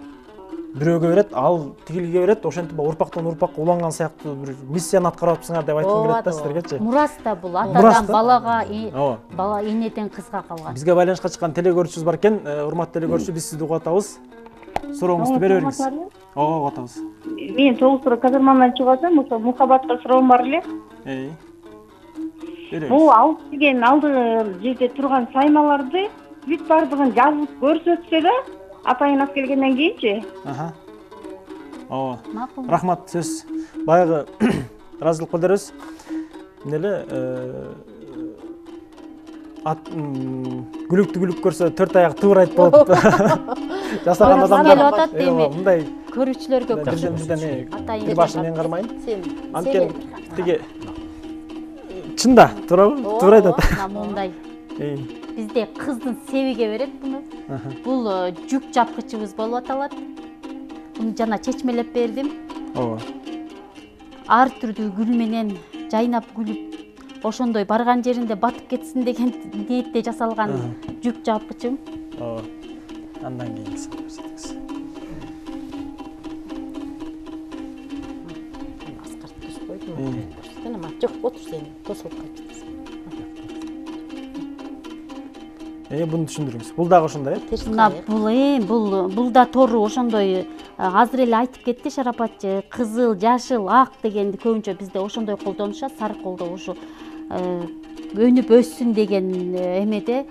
S1: бирөөгө берет, ал тигилге берет, ошентип урпактан урпакка уланган сыяктуу бир миссияны аткарып атпсыңар деп айткым келет да сиздергечи.
S2: Мурас да бул атадан балага, бала энеден кызга калган.
S1: Бизге байланышка чыккан телекөрүүчүбүз бар экен. Урматтуу телекөрүүчү, биз сизди угуп атабыз. Сурооңузду бере бериңиз. Ооба, угуп атабыз.
S5: Мен 9 Казармандан чыгып атам, ошо мухаббатка суроом бар эле. Бул алып келген алды жерде турган саймаларды бүт бардыгын жазып көрсөтсө да, атайын алып келгенден кийинчи.
S1: Ооба. Рахмат, сөз. Баягы ыраазылык билдиребиз. Эмне эле гүлүктү көрсө 4 аяк тыбырайт болуп жасаган адамдар мындай
S2: көрүүчүлөргө
S1: атайын бир башын мен кармайын. Анткени тиги чында туурабы? Тыбырайт ат.
S2: Мындай. Бизде кыздын себиге берет буну. Бул жүк жапкычыбыз болуп аталат. Буну жана чечмелеп бердим.
S1: Ооба.
S2: Ар түрдүү гүл менен жайнап күлүп, ошондой барган жеринде батып кетсин деген ниетте жасалган жүк жапкычым.
S1: Ооба. Андан кийин көрсөтөбүз.
S4: Аскарт түз койдум. Жок, отур сен, тосулуп калчысың.
S1: Буну түшүндүрүңүз. Бул дагы ошондой,
S2: Бул да тору ошондой азыр эле айтып кетти Шарапатчы, кызыл, жашыл, ак дегенди көбүнчө бизде ошондой колдонушат. Сарыколдо ушу өнүп өссүн деген эмеде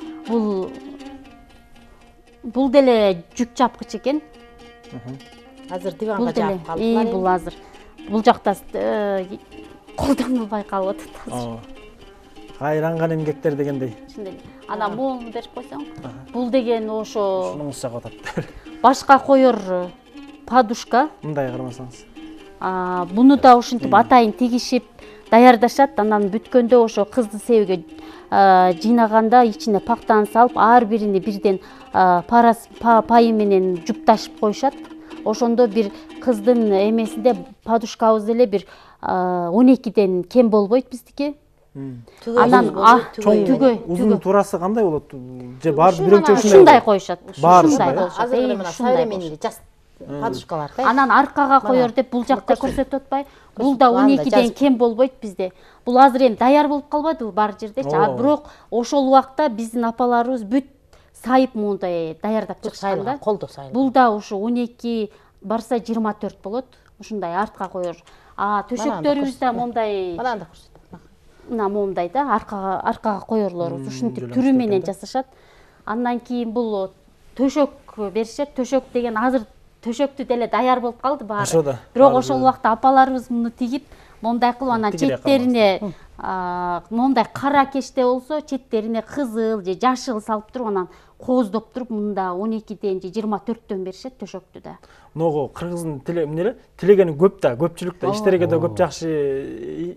S2: бул деле жүк жапкыч экен.
S4: Азыр диванга жаап калдылар.
S2: Бул азыр бул жакта колдонулбай калып атат.
S1: Кайранган эмгектер дегендей.
S2: Ушундай. Ана моолну берип койсоң, бул деген ошо
S1: Шунуңуз жагып атат.
S2: башка коёр подушка.
S1: Мындай кармасаңыз.
S2: Буну да ушинтип атайын тигишип даярдашат. Анан бүткөндө ошо кызды себиге жыйнаганда ичине пактаны салып, ар бирини бирден пайы менен жупташып коюшат. Ошондо бир кыздын эмесинде подушкабыз деле бир 12ден кем болбойт биздики. Анан
S1: узун туурасы кандай болот? Же баары бирөкчө
S2: ушундай коюшат.
S4: Азыр мына современный жас подушкалар да.
S2: Анан аркага коёр деп бул жакта көрсөтүп атпайбы? Бул да 12ден кем болбойт бизде. Бул азыр эми даяр болуп калбадыбы бар жердечи. Бирок ошол убакта биздин апаларыбыз бүт сайып мындай даярдап чыккан да.
S4: Колдо сайылган.
S2: Бул да ушу 12 барса 24 болот. Ушундай артка коёр. Төшөктөрүбүз да мындай.
S4: Анан да көрсөтөм.
S2: Мына момундай да аркага коёрлор ушинтип түрү менен жасашат. Андан кийин бул төшөк беришет. Төшөк деген азыр төшөктү деле даяр болуп калды баары. Бирок ошол убакта апаларыбыз муну тигип, мондай кылып анан четтерине мондай кара кеште болсо четтерине кызыл же жашыл салып туруп анан кооздоп туруп мында 12ден же 24дөн беришет төшөктү да.
S1: Ногу кыргыздын тилегени көп да, көпчүлүк да, иштерге да көп жакшы,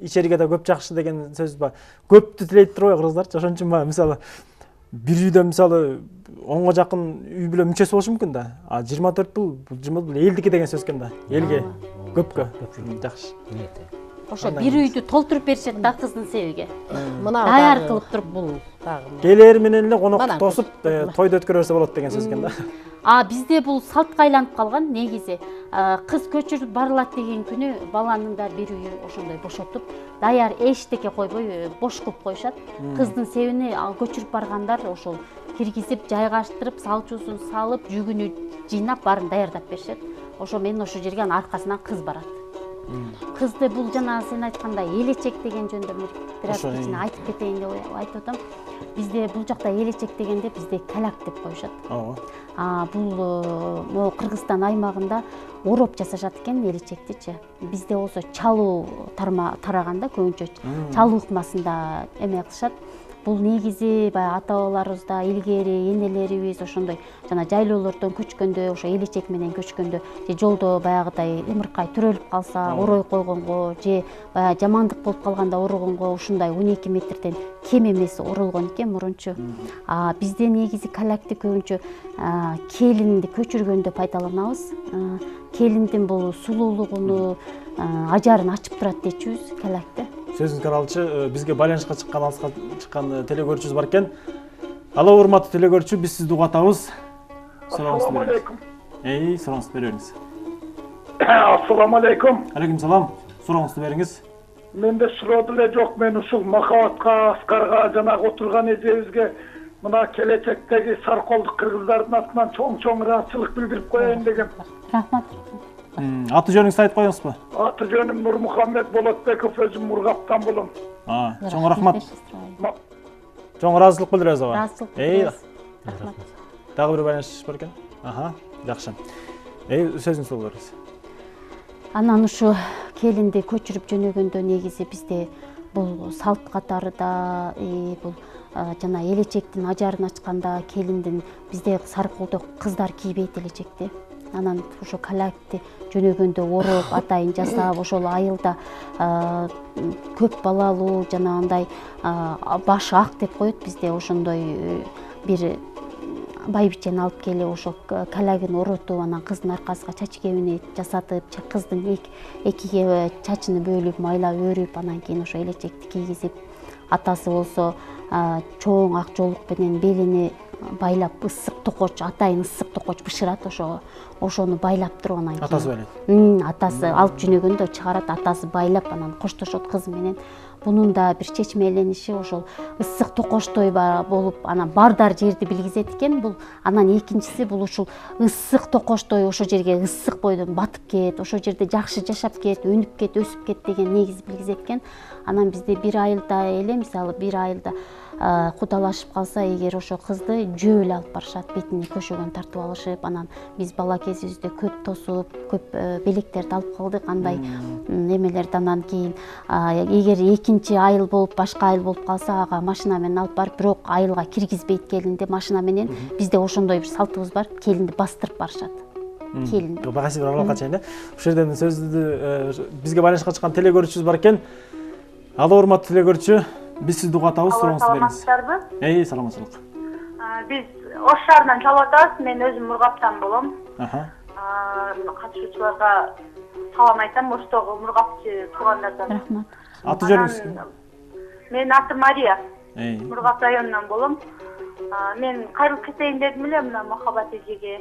S1: ичериге да көп жакшы деген сөз бар. Көптү тилейт турбайбы кыргыздарчы? Ошон үчүн мисалы бир үйдө мисалы 10га жакын үй бүлө мүчөсү болушу мүмкүн да. 24 бул элдики деген сөз экен да. Элге, көпкө жакшы.
S2: Ошо бир үйдү толтуруп беришет да кыздын себиге.
S4: Мына
S2: даяр кылып туруп
S4: бул дагы.
S1: Келер менен эле коноктук тосуп, тойду өткөрө берсе болот деген сөз экен да.
S2: Бизде бул салтка айланып калган негизи. Кыз көчүрүп барылат деген күнү баланын да бир үйү ошондой бошотуп, даяр эчтеке койбой бош кылып коюшат. Кыздын себини көчүрүп баргандар ошол киргизип, жайгаштырып, салчуусун салып, жүгүнү жыйнап баарын даярдап беришет. Ошо менен ошол жерге аркасынан кыз барат. Кызды бул жана сен айткандай элечек деген жөндө бир аз
S1: Ошо,
S2: кичине айтып кетейин деп айтып атам. Бизде бул жакта элечек дегенде бизде каляк деп коюшат.
S1: Ооба.
S2: Бул могу Кыргызстан аймагында ороп жасашат экен элечектичи. Бизде болсо чалуу тараганда көбүнчө чалуу ыкмасында эме кылышат. Бул негизи баягы ата бабаларыбызда илгери энелерибиз ошондой жана жайлоолордон көчкөндө, ошо элечек менен көчкөндө же жолдо баягыдай ымыркай төрөлүп калса, орой койгонго же баягы жамандык болуп калганда орогонго ушундай 12 метрден кем эмес оролгон экен мурунчу. Бизде негизи калякты көбүнчө келинди көчүргөндө пайдаланабыз. Келиндин бул сулуулугуну, ажарын ачып турат дечүбүз калякты.
S1: Сөзүңүзгө аралчы бизге байланышка чыккан телекөрүүчүбүз бар экен. Алло, урматтуу телекөрүүчү, биз сизди угатабыз.
S6: Assalamu alaikum.
S1: Сурооңузду бериңиз.
S6: Assalamu alaikum.
S1: Алейкум салам. Сурооңузду бериңиз.
S6: Менде суроо деле жок. Мен ушул Махабатка, Аскарга жана отурган эжебизге мына келечектеги сарколдук кыргыздардын атынан чоң ыраазычылык билдирип коеюн дегем.
S2: Рахмат.
S1: Аты жөнүңүздү айтып коюңузбу?
S6: Аты жөнүм Нурмухаммед Болотбеков, өзүм Мургаптан болом.
S1: Чоң рахмат. Чоң ыраазычылык билдиребиз ага.
S2: Ыраазычылык. Рахмат.
S1: Дагы бир байланыш бар экен. Жакшы. Сөзүңүздү бериңиз.
S2: Анан ушу келинди көчүрүп жөнөгөндө негизи бизде бул салт катарында бул жана элечектин ажарын ачканда келиндин бизде сарколдо кыздар кийбейт элечекти. Анан ошо калякты жөнөгөндө ороп, атайын жасап, ошол айылда көп балалуу жана андай башы ак деп коет бизде ошондой бир байбичени алып келип ошо калягын оротуп, анан кыздын аркасына чач кебини жасатып, кыздын экиге чачыны бөлүп, майлап өрүп, анан кийин ошо элечекти кийгизип, атасы болсо чоң ак жоолук менен белине байлап ысык токоч, атайын ысык токоч бышырат, ошону байлап туруп анан кийин
S1: Атасы байлайт.
S2: Атасы алып жөнөгөндө чыгарат, атасы байлап анан коштошот кыз менен. Бунун да бир чечмелениши ошол ысык токочтой болуп, анан бардар жерди билгизет экен. Бул анан экинчиси бул ушул ысык токочтой ошо жерге ысык бойдон батып кет, ошо жерде жакшы жашап кет, өнүп кет, өсүп кет деген негиз билгизет экен. Анан бизде бир айылда эле, мисалы бир айылда кудалашып калса, эгер ошо кызды жөө эле алып барышат, бетине көшөгөн тартып алышып, анан биз бала кезибизде көп тосуп, көп белектерди алып калдык, андай эмелерди. Анан кийин эгер экинчи айыл болуп, башка айыл болуп калса, ага машина менен алып барып, бирок айылга киргизбейт келинди машина менен. Бизде ошондой бир салтыбыз бар, келинди бастырып барышат. Келинди.
S1: Багасы бир аралыкка чейин, ушул жерден сөздү бизге байланышка чыккан телекөрүүчүбүз бар экен. Алло, урматтуу телекөрүүчү, биз сизди угатабыз, сурооңузду бериңиз.
S5: Саламатсыздарбы?
S1: Саламатчылык.
S5: Биз Ош шаарынан чалып атабыз. Мен өзүм Мургаптан болом. Катышуучуларга салам айтам, Оштогу Мургапчы туугандардан.
S2: Рахмат.
S1: Аты жөнүңүз?
S5: Менин атым Мария.
S1: Эй.
S5: Мургап районунан болом. Мен кайрылып кетейин дедим эле мына Махабат эжеге.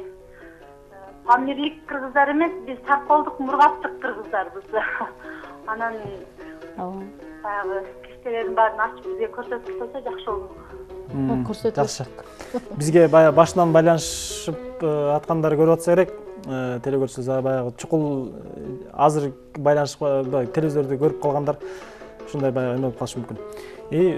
S5: Памирлик кыргыздар эмес, биз сарколдук Мургаптык кыргыздарбыз. Анан баягы кештелердин баарын ачып бизге көрсөтүп койсо жакшы болмок.
S1: Жакшы. Бизге баягы башынан байланышып аткандарды көрүп атса керек. Телекөрүүчүбүз баягы чукул азыр байланышып телевизорду көрүп калгандар ушундай баягы эме болуп калышы мүмкүн.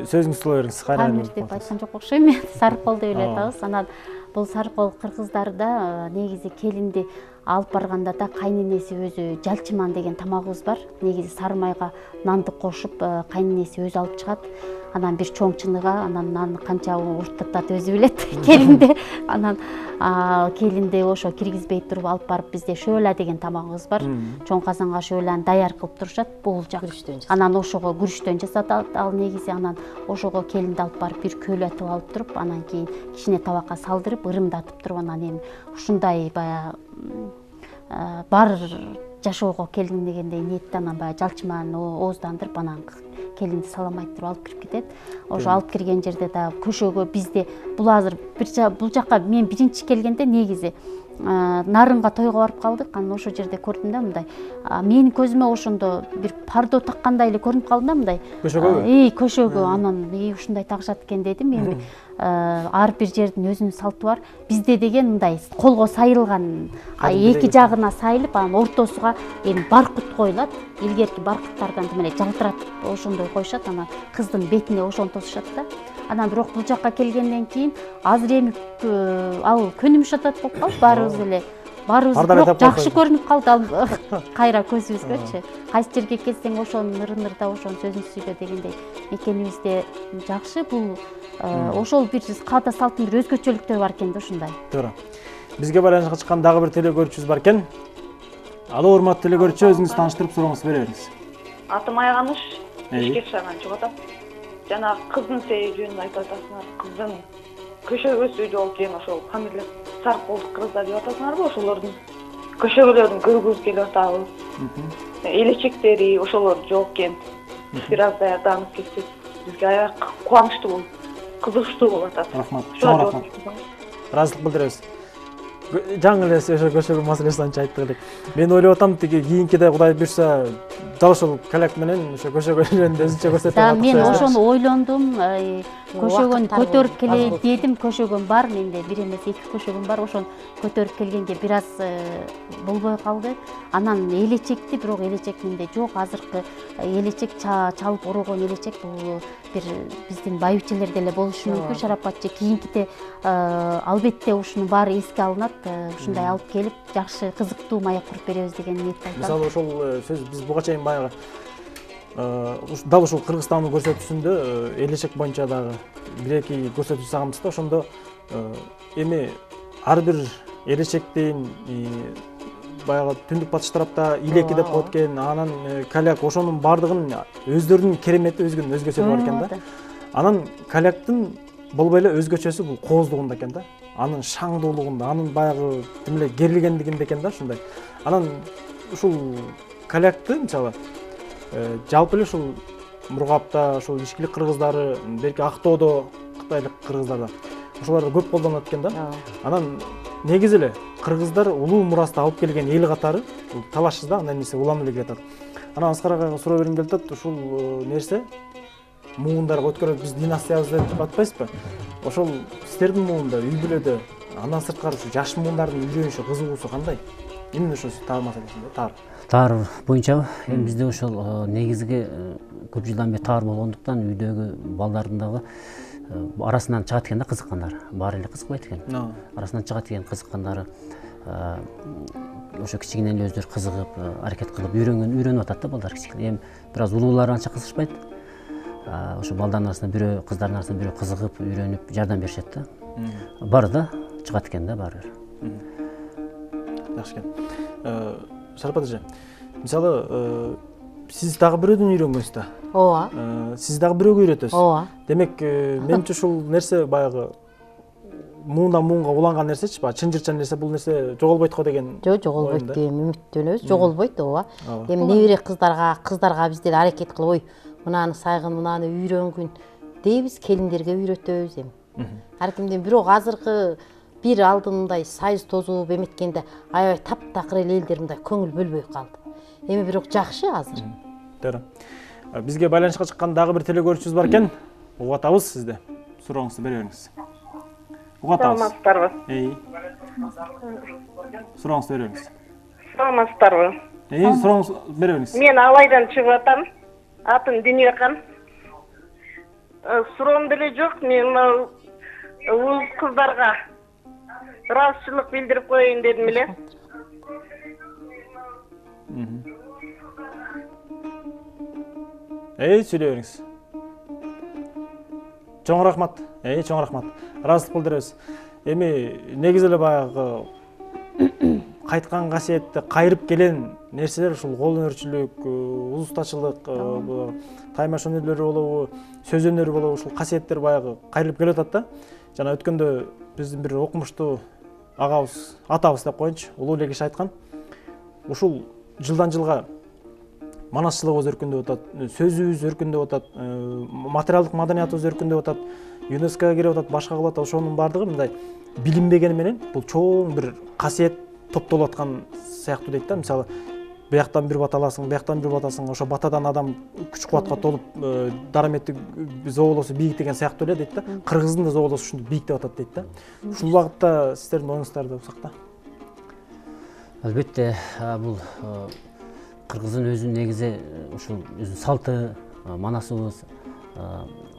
S1: Сөзүңүздү сулай бериңиз.
S2: Памир деп айткан жок окшойм мен. Саркол деп эле атабыз. Анан бул саркол кыргыздарда негизи келинди алып барганда да кайненеси өзү жалчыман деген тамагыбыз бар. Негизи сары майга нанды кошуп кайненеси өзү алып чыгат. Анан бир чоң чыныга, анан нанды канча урттатат өзү билет келинди. Анан келинди ошо киргизбей туруп алып барып бизде шөөлө деген тамагыбыз бар. Чоң казанга шөөлөнү даяр кылып турушат, буулжак. Анан ошого күрүчтөн жасатат ал негизи. Анан ошого келинди алып барып бир көөлөтүп алып туруп, анан кийин кичине табакка салдырып, ырымдатып туруп, анан эми ушундай баягы бар жашоого келдим дегендей ниетте анан баягы жалчыман ооздандырып, анан келинди салам айтып туруп алып кирип кетет. Ошо алып кирген жерде да көшөгө бизде бул азыр бул жака мен биринчи келгенде негизи Нарынга тойго барып калдык. Анан ошо жерде көрдүм да мындай. Менин көзүмө ошондо бир пардо таккандай эле көрүнүп калды да мындай.
S1: Көшөгө?
S2: Көшөгө. Анан ушундай тагышат экен дедим. Эми ар бир жердин өзүнүн салты бар. Бизде деген мындай колго сайылган, эки жагына сайылып, анан ортосуга эми баркыт коюлат. Илгерки баркыттардан мына жалтыратып ошондой коюшат, анан кыздын бетине ошентосушат да. Анан бирок бул жакка келгенден кийин азыр эми ал көнүмүш атат болуп калды, баарыбыз эле. Баарыбыз жакшы көрүнүп калды ал кайра көзүбүзгөчү. Кайсы жерге келсең ошонун ырында, ошонун сөзүн сүйлө дегендей мекенибизде жакшы. Бул ошол бир каада салттын бир өзгөчөлүктөрү бар экен да ушундай.
S1: Туура. Бизге байланышка чыккан дагы бир телекөрүүчүбүз бар экен. Алло, урматтуу телекөрүүчү, өзүңүздү тааныштырып сурооңузду бере бериңиз.
S5: Атым Айганыш, Бишкек шаарынан чыгып атам. Жана кыздын сей жөнүндө айтып атасыңар. Кыздын көшөгөсү жок экен, ошол фамилия Сарколдук кыргыздар деп атасыңарбы? Ошолордун көшөгөлөрүн көргүбүз келип атабыз. Элечектери ошолор жок экен. Бир аз даярданып кетсек, бизге аябай кубанычтуу болуп, кызыгычтуу болуп атат.
S1: Рахмат. Чоң рахмат. Ыраазылык билдиребиз. Жаңы эле ошо көшөгө маселесин анча айттык элек. Мен ойлоп атам, тиги кийинкиде Кудай буйрса, дал ошол каляк менен ошо көшөгө жөнүндө өзүнчө көрсөтүп атат.
S2: Мен ошону ойлондум, көшөгөнү көтөрүп келейин дедим. Көшөгөм бар, менде бир эмес 2 көшөгөм бар. Ошону көтөрүп келгенге бир аз болбой калды. Анан элечекти, бирок элечек менде жок. Азыркы элечек чалып урогон элечек бул бир биздин байбичелерде эле болушу мүмкүн. Шарапатчы кийинкиде албетте ушунун баары эске алынат. Ушундай алып келип, жакшы кызыктуу маяк куруп беребиз деген ниетте айтам.
S1: Мисалы ошол сөз биз буга чейин баягы дал ушул Кыргызстандын көрсөтүүсүндө элечек боюнча дагы бир-эки көрсөтүү жасаганбыз да, ошондо эми ар бир элечектин баягы түндүк батыш тарапта илеки деп коет экен, анан каляк, ошонун баардыгынын өздөрүнүн керемети, өзгөнүн өзгөчөлүгү бар экен да. Анан каляктын болбой эле өзгөчөсү бул кооздугунда экен да. Анын шаңдуулугунда, анын баягы тимеле керилгендигинде экен да, ушундай. Анан ушул калякты мисалы жалпы эле ушул Мургапта, ушул ишкилик кыргыздары, берки Актоодо кытайлык кыргыздарда ошолорду көп колдонот экен да. Анан негизи эле кыргыздар улуу мурасты алып келген эл катары талашсыз да, андан нерсе улам эле кетет. Анан Аскар агайга суроо бергим келип атат, ушул нерсе муундарга өткөрөт, биз династиябыз деп атпайсызбы? Ошол сиздердин муунда, үй бүлөдө андан сырткары ушу жаш муундардын үйрөнүшү, кызыгуусу кандай? Эмне ошо таар маселесинде, таар?
S3: Таар боюнча эми бизде ошол негизги көп жылдан бери таар болгондуктан үйдөгү балдардын дагы арасынан чыгат экен да кызыккандар. Баары эле кызыкпайт экен. Арасынан чыгат экен кызыккандары. Ошо кичигинен эле өздөрү кызыгып, аракет кылып үйрөнүп атат да балдар кичине. Эми бир аз улуулар анча кызышпайт. Ошо балдардын арасынан бирөө, кыздардын арасынан бирөө кызыгып, үйрөнүп, жардам беришет да. Бар да, чыгат экен да баары бир.
S1: Жакшы экен. Шарапат эже, мисалы сиз дагы бирөөдөн үйрөнгөнсүз да.
S4: Ооба.
S1: Сиз дагы бирөөгө үйрөтөсүз.
S4: Ооба.
S1: Демек, менимче ушул нерсе баягы муундан муунга уланган нерсечи, баягы чынжырчан нерсе, бул нерсе жоголбойт го деген.
S4: Жок, жоголбойт деген үмүттөнөбүз. Жоголбойт, ооба. Эми небере кыздарга биз деле аракет кылып, ой, мынаны сайгын, мынаны үйрөнгүн дейбиз, келиндерге үйрөтөбүз эми. Ар кимден бирок азыркы бир алдындай сайыз тозуп эметкенде аябай таптакыр элдер мындай көңүл бөлбөй калды. Эми бирок жакшы азыр.
S1: Туура. Бизге байланышка чыккан дагы бир телекөрүүчүбүз бар экен. Угатабыз сизди. Сурооңузду бере бериңиз. Угатабыз.
S7: Саламатсыздарбы?
S1: Сурооңузду бере бериңиз.
S7: Саламатсыздарбы?
S1: Сурооңузду бере бериңиз.
S7: Мен Алайдан чыгып атам. Атым Динебекан. Суроом деле жок, мен уз кыздарга ыраазычылык билдирип коеюн дедим эле.
S1: Сүйлөй бериңиз. Чоң рахмат. Чоң рахмат. Ыраазычылык билдиребиз. Эми негизи эле баягы кайткан касиетти кайрып келен нерселер ушул кол өнөрчүлүк, уз устачылык, таймаш өнөрлөрү болобу, сөз өнөрү болобу, ушул касиеттер баягы кайрылып келип атат да. Жана өткөндө биздин бир окумуштуу агабыз, атабыз деп коеюнчу, улуу эле киши айткан. Ушул жылдан жылга манасчылыгыбыз өркүндөп атат, сөзүбүз өркүндөп атат, материалдык маданиятыбыз өркүндөп атат, ЮНЕСКОга кирип атат, башка кылып атат. Ошонун баардыгы мындай билинбегени менен бул чоң бир касиет топтолуп аткан сыяктуу дейт да. Мисалы, бияктан бир бата аласың, бияктан бир батасың, ошо батадан адам күч кубатка толуп дараметти зоолосу бийик деген сыяктуу эле дейт да. Кыргыздын да зоолосу ушинтип бийик деп атат дейт да. Ушул багытта сиздердин оюңуздарды уксак да.
S3: Албетте, бул кыргыздын өзүнүн негизи ушул өзүнүн салты, манасыбыз,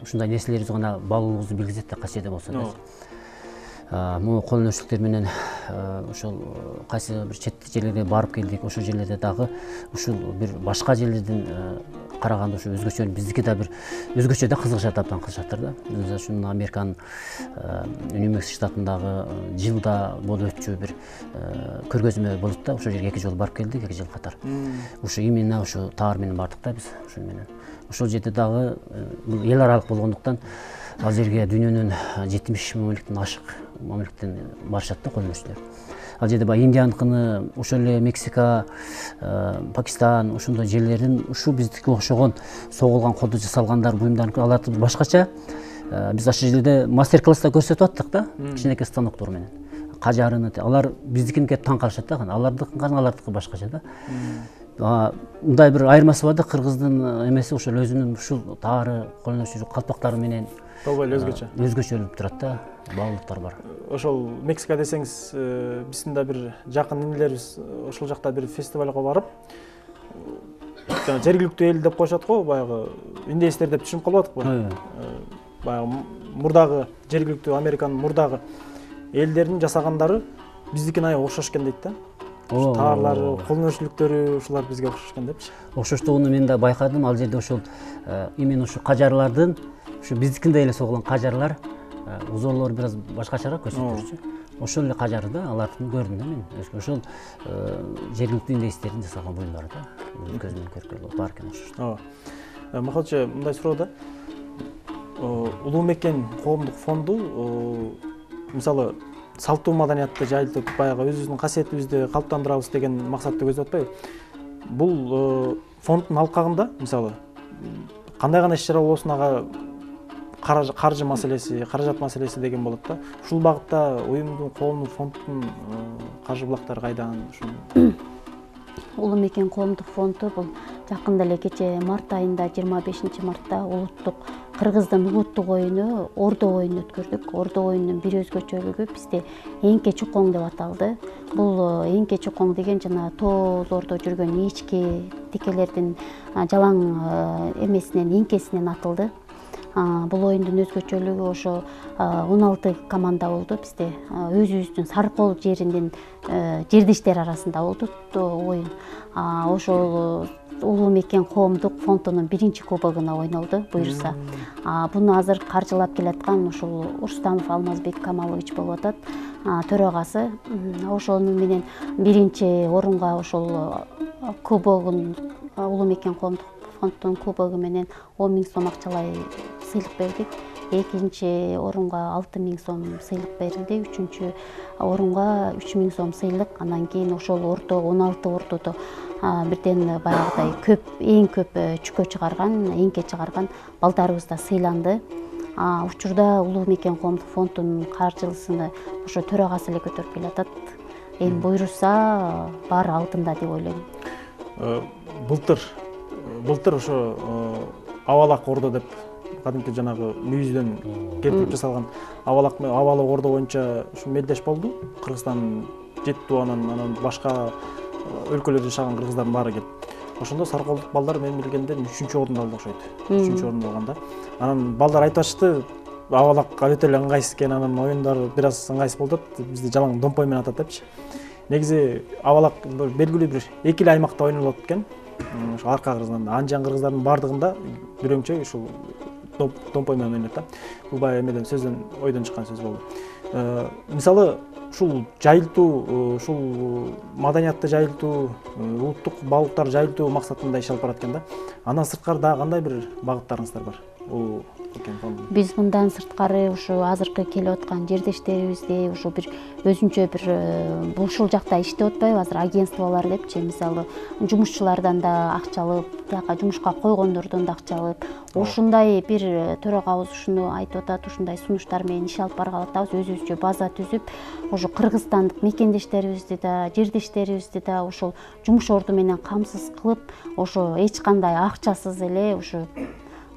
S3: ушундай нерселерибиз гана баалуулугубузду билгизет да, качеде болсо да. Могу кол өнөрчүлүктөр менен ошол кайсы бир чет жерлерге барып келдик. Ошол жерлерде дагы ушул бир башка жерлерден караганда ушу өзгөчө, биздики да бир өзгөчө да кызыгышат, абдан кызыгышаттыр да. Мисалы үчүн Американын Нью-Мексико штатындагы жылда болуп өтчү бир көргөзмө болот да. Ошол жерге 2 жолу барып келдик, 2 жыл катар. Ушу именно ушу таар менен бардык да биз ушун менен. Ошол жерде дагы бул эл аралык болгондуктан ал жерге дүйнөнүн 70 мамлекеттен ашык мамлекеттен барышат да колөнөрчүлөр. Ал жерде баягы Индияныкыны, ошол эле Мексика, Пакистан ошондой жерлердин ушу биздикке окшогон согулган колдо жасалгандар, буюмдарын алат башкача. Биз ошол жерде мастер-класста көрсөтүп аттык да, кичинекей станоктор менен. Кажарыны, алар биздикини кеп таң калышат да, алардыкы башкача да. Мындай бир айырмасы бар да, кыргыздын эмеси ошол өзүнүн ушул таары, колөнөрчүлүк калпактары менен
S1: Толбой өзгөчө.
S3: Өзгөчөлүп турат да, баалуулуктар бар.
S1: Ошол Мексика десеңиз, биздин да бир жакын инилерибиз ошол жакта бир фестивалга барып, жана жергиликтүү эл деп коюшат го, баягы индейстер деп түшүнүп калып атык. Баягы мурдагы жергиликтүү Американын мурдагы элдеринин жасагандары биздикине аябай окшош экен дейт да. Таарлары, колөнөрчүлүктөрү ушулар бизге окшош экен депчи.
S3: Окшоштугуну мен да байкадым. Ал жерде ошол именно ушу кажарлардын, ушу биздикиндей эле согулган кажарлар, узорлору бир аз башкачараак көрсөтүлчү. Ошол эле кажары да, алардын көрдүм да мен. Ошол жергиликтүү индейстердин жасаган буюмдары да, көз менен көргөлө бар экен ошо.
S1: Ооба. Махалчы, мындай суроо да. Улуу Мекен коомдук фонду мисалы салттуу маданиятты жайылтып, баягы өзүбүздүн касиетибизди калыптандырабыз деген максатты көздөп атпайбы? Бул фонддун алкагында мисалы кандай гана иш-чара болсун, ага каржы маселеси, каражат маселеси деген болот да. Ушул багытта уюмдун, коомдун, фонддун каржы булактары кайдан?
S2: Улуу Мекен коомдук фонду бул жакында эле кече март айында 25 мартта улуттук кыргыздын улуттук оюну Ордо оюнун өткөрдүк. Ордо оюнунун бир өзгөчөлүгү бизде эңке чукоң деп аталды. Бул эңке чукоң деген жана тоолордо жүргөн эчки тикелердин жалаң эмесинен, эңкесинен атылды. Бул оюндун өзгөчөлүгү ошо 16 команда болду бизде. Өзүбүздүн Сарыкол жеринин жердиштер арасында болду оюн. Ошол Улуу Мекен коомдук фондунун 1-чи кубогуна ойнолду буюрса. Буну азыр каржылап келаткан ушул Урстамов Алмазбек Камалович болуп атат, төрагасы. Ошонун менен 1-чи орунга ошол кубогун Улуу Мекен коомдук фондунун кубогу менен 10 000 сом акчалай сыйлык бердик. 2-чи орунга 6 000 сом сыйлык берилди. 3-чү орунга 3 000 сом сыйлык. Андан кийин ошол ордо 16 ордодо бирден баягыдай көп, эң көп чүкө чыгарган, эңке чыгарган балдарыбыз да сыйланды. Учурда Улуу Мекен коомдук фондунун каржылысын ошо төрагасы эле көтөрүп келатат. Эми буйруса баары алдында деп ойлойм.
S1: Былтыр ошо Абалак ордо деп кадимки жанагы мүйүздөн келтирип жасалган Абалак ордо боюнча ушу мелдеш болду. Кыргызстан жеттүү, анан башка өлкөлөрдө жашаган кыргыздардын баары келип. Ошондо Сарыколдук балдар мен билгенден 3-чү орунду алды окшойт. 3-чү орунду алганда. Анан балдар айтып атышты, Абалак өтө эле ыңгайсыз экен, анан оюндары бир аз ыңгайсыз болуп атат. Бизде жалаң домпой менен атат депчи. Негизи Абалак белгилүү бир 2 эле аймакта ойнолот экен. Ошо арка кыргыздан, анжан кыргыздардын бардыгында бирөөңчө ушул домпой менен ойнойт да. Бул баягы эмеден сөздөн, ойдон чыккан сөз болду. Мисалы ушул жайылтуу, ушул маданиятты жайылтуу, улуттук баалуулуктарды жайылтуу максатында иш алып барат экен да. Андан сырткары дагы кандай бир багыттарыңыздар бар? бул фонд?
S2: Биз мындан сырткары ушу азыркы келип аткан жердештерибизди ушу бир өзүнчө бир ушул жакта иштеп атпайбы, азыр агентстволор депчи, мисалы жумушчулардан да акча алып, тияка жумушка койгондордон да акча алып, ушундай бир төрагабыз ушуну айтып атат, ушундай сунуштар менен иш алып баргалы атабыз, өзүбүзчө база түзүп, ошо кыргызстандык мекендештерибизди да, жердештерибизди да ушул жумуш орду менен камсыз кылып, ошо эч кандай акчасыз эле ушу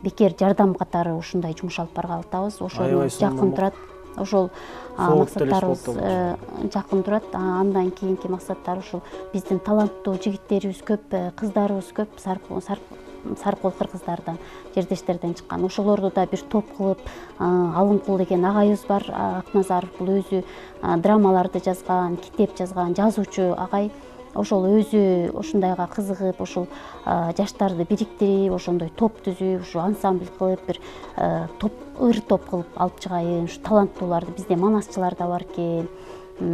S2: бекер жардам катары ушундай жумуш алып баргалы атабыз. Ошону жакын турат. Ошол максаттарыбыз жакын турат. Андан кийинки максаттар ушул биздин таланттуу жигиттерибиз көп, кыздарыбыз көп, Сарыкол кыргыздардан, жердештерден чыккан. Ошолорду да бир топ кылып, Алымкул деген агайыбыз бар, Акназаров, бул өзү драмаларды жазган, китеп жазган жазуучу агай. Ошол өзү ушундайга кызыгып, ошол жаштарды бириктирип, ошондой топ түзүп, ушу ансамбль кылып, бир топ кылып алып чыгайын. Ушу таланттууларды, бизде манасчылар да бар экен,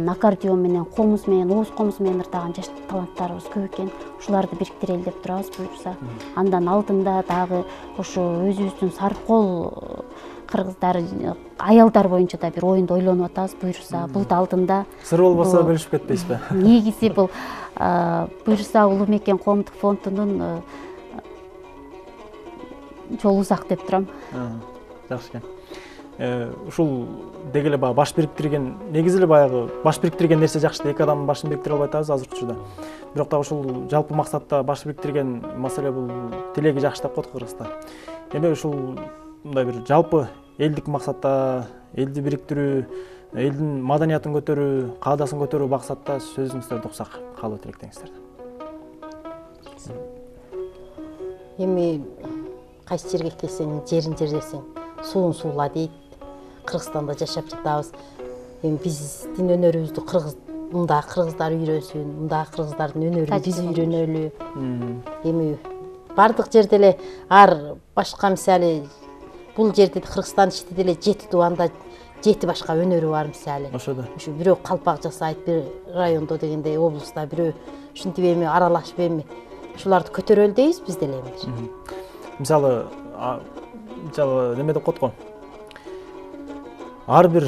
S2: аккордеон менен, комуз менен, ооз комуз менен ырдаган жаш таланттарыбыз көп экен. Ушуларды бириктирели деп турабыз, буюрса. Андан алдында дагы ошо өзүбүздүн Сарыкол кыргыздар, аялдар боюнча да бир оюнду ойлонуп атабыз, буюрса. Бул да алдында.
S1: Сыр болбосо бөлүшүп кетпейсизби?
S2: Негизи бул буюрса Улуу Мекен коомдук фондунун жолу узак деп турам.
S1: Жакшы экен. Ушул деги эле баш бириктирген, негизи эле баягы баш бириктирген нерсе жакшы да, эки адамдын башын бириктире албай атабыз азыркы учурда. Бирок дагы ушул жалпы максатта баш бириктирген маселе бул тилеги жакшы деп коет Кыргызста. Эми ушул мындай бир жалпы элдик максатта, элди бириктирүү, элдин маданиятын көтөрүү, каадасын көтөрүү максатта сөзүңүздөрдү уксак, каалоо тилектериңиздерди.
S4: Эми кайсы жерге келсең, жерин жерлесең, суун суула дейт. Кыргызстанда жашап жатабыз. Эми биздин өнөрүбүздү мында кыргыздар үйрөнсүн, мында кыргыздардын өнөрүн биз үйрөнөлү. Эми бардык жерде эле башка мисалы бул жерде Кыргызстан ичинде эле 7 тубанда 7 башка өнөрү бар мисалы.
S1: Ошодо.
S4: Ушу бирөө калпак жасайт, бир райондо дегендей, облуста бирөө ушинтип эми аралашып эми ушуларды көтөрөлү дейбиз биз деле эми.
S1: Мисалы неме деп коет го. Ар бир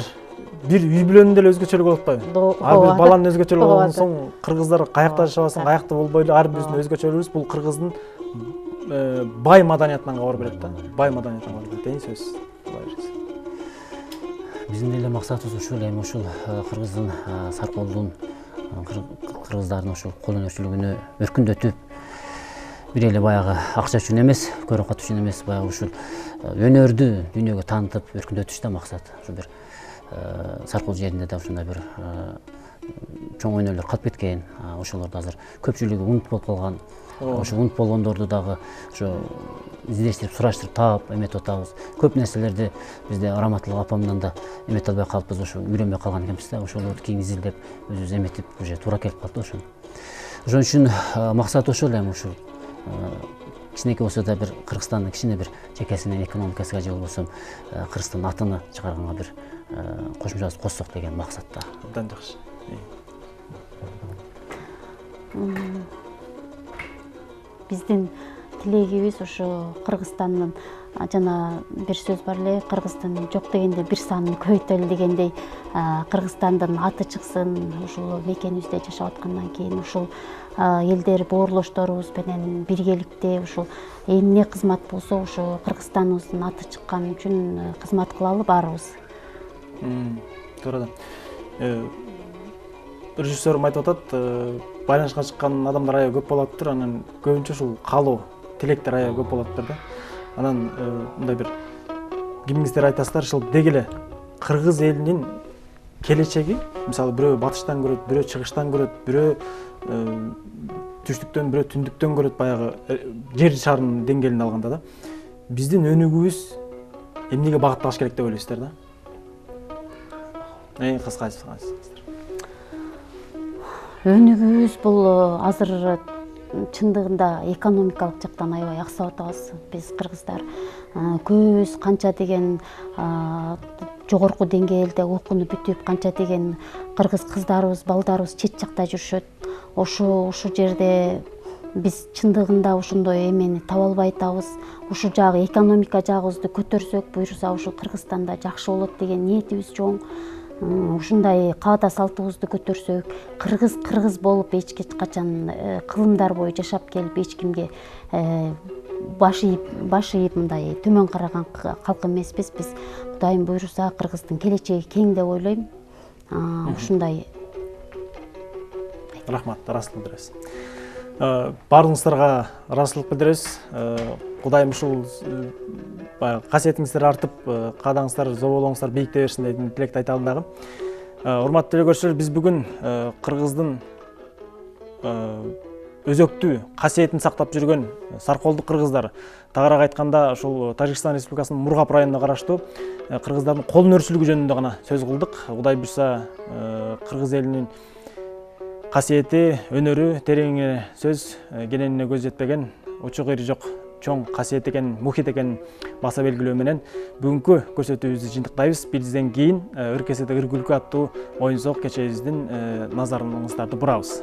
S1: үй бүлөнүн деле өзгөчөлүгү болуп атпайбы? Ар бир баланын өзгөчөлүгү болгон соң кыргыздар каякта жашабасын, каякта болбой эле ар бирибиздин өзгөчөлүгүбүз бул кыргыздын бай маданиятынан кабар берет да. Бай маданиятынан кабар берет. Эң сөз.
S3: Биздин деле максатыбыз ушул, эми ушул кыргыздын, Сарыколдун, кыргыздардын ушул кол өнөрчүлүгүнө өркүндөтүп, бир эле баягы акча үчүн эмес, көрөкат үчүн эмес, баягы ушул өнөрдү дүйнөгө таанытып өркүндөтүш да максат. Ушу бир Сарыкол жеринде да ушундай бир чоң өнөрлөр калып кеткен, ошолорду азыр көпчүлүгү унут болуп калган. Ошо унут болгондорду дагы ошо издештирип, сураштырып таап эметип атабыз. Көп нерселерди бизде Раматылык апамдан да эмете албай калыппыз, ошо үйрөнбөй калган экенбиз да. Ошолорду кийин изилдеп, өзүбүз эметип, уже туура келип калды ошо. Ошон үчүн максат ошол эми ушул кичинекей болсо да бир Кыргызстандын кичине бир жекесинен экономикасына же болбосо Кыргызстан атыны чыгарганга бир кошумчабыз коссок деген максатта.
S1: Абдан жакшы.
S2: Биздин тилегибиз ошо Кыргызстандын, жана бир сөз бар эле, Кыргыздын жок дегенде бир санын көбөйтөлү дегендей, Кыргызстандын аты чыксын, ушул мекенибизде жашап аткандан кийин ушул элдер боорлошторубуз менен биргеликте ушул эмне кызмат болсо ошо Кыргызстаныбыздын аты чыккан үчүн кызмат кылалы баарыбыз.
S1: Туура да. Режиссерим айтып атат, байланышка чыккан адамдар аябай көп болуптур, анан көбүнчө ушул каалоо, тилектер аябай көп болуптур да. Анан мындай бир кимиңиздер айтасыздар, ушул деги эле кыргыз элинин келечеги, мисалы бирөө батыштан көрөт, бирөө чыгыштан көрөт, бирөө түштүктөн, бирөө түндүктөн көрөт, баягы жер шарынын деңгээлинде алганда да. Биздин өнүгүүбүз эмнеге багытталыш керек деп ойлойсуздар да? Кыска айтыңыздар.
S2: Өнүгүүбүз бул азыр чындыгында экономикалык жактан аябай аксап атабыз. Биз кыргыздар көбүбүз канча деген жогорку деңгээлде окууну бүтүп, канча деген кыргыз кыздарыбыз, балдарыбыз чет жакта жүрүшөт. Ошо жерде биз чындыгында ошондой эмени таба албай атабыз. Ушул жагы экономика жагыбызды көтөрсөк, буюрса ушул Кыргызстанда жакшы болот деген ниетибиз чоң. Ушундай каада салтыбызды көтөрсөк, кыргыз болуп эч качан кылымдар бою жашап келип эч кимге баш ийип мындай төмөн караган калк эмеспиз. Биз Кудайым буйруса Кыргыздын келечеги кең деп ойлойм. Ушундай.
S1: Рахмат, ыраазычылык билдиребиз. Баарыңыздарга ыраазычылык билдиребиз. Кудайым ушул касиетиңиздер артып, каадаңыздар, зоболоңуздар бийикте берсин деген тилекти айталым дагы. Урматтуу телекөрүүчүлөр, биз бүгүн Кыргыздын өзөктүү касиетин сактап жүргөн сарколдук кыргыздар, тагыраак айтканда ушул Тажикстан Республикасынын Мургап районуна караштуу кыргыздардын кол өнөрчүлүгү жөнүндө гана сөз кылдык. Кудай буйрса кыргыз элинин касиети, өнөрү тереңине сөз кененине көз жетпеген, учу кыйры жок чоң касиет экен, мухит экен баса белгилөө менен бүгүнкү көрсөтүүбүздү жыйынтыктайбыз. Бизден кийин ыр кеседе ыр күлкү аттуу оюн зок кечебиздин назарыңыздарды бурабыз.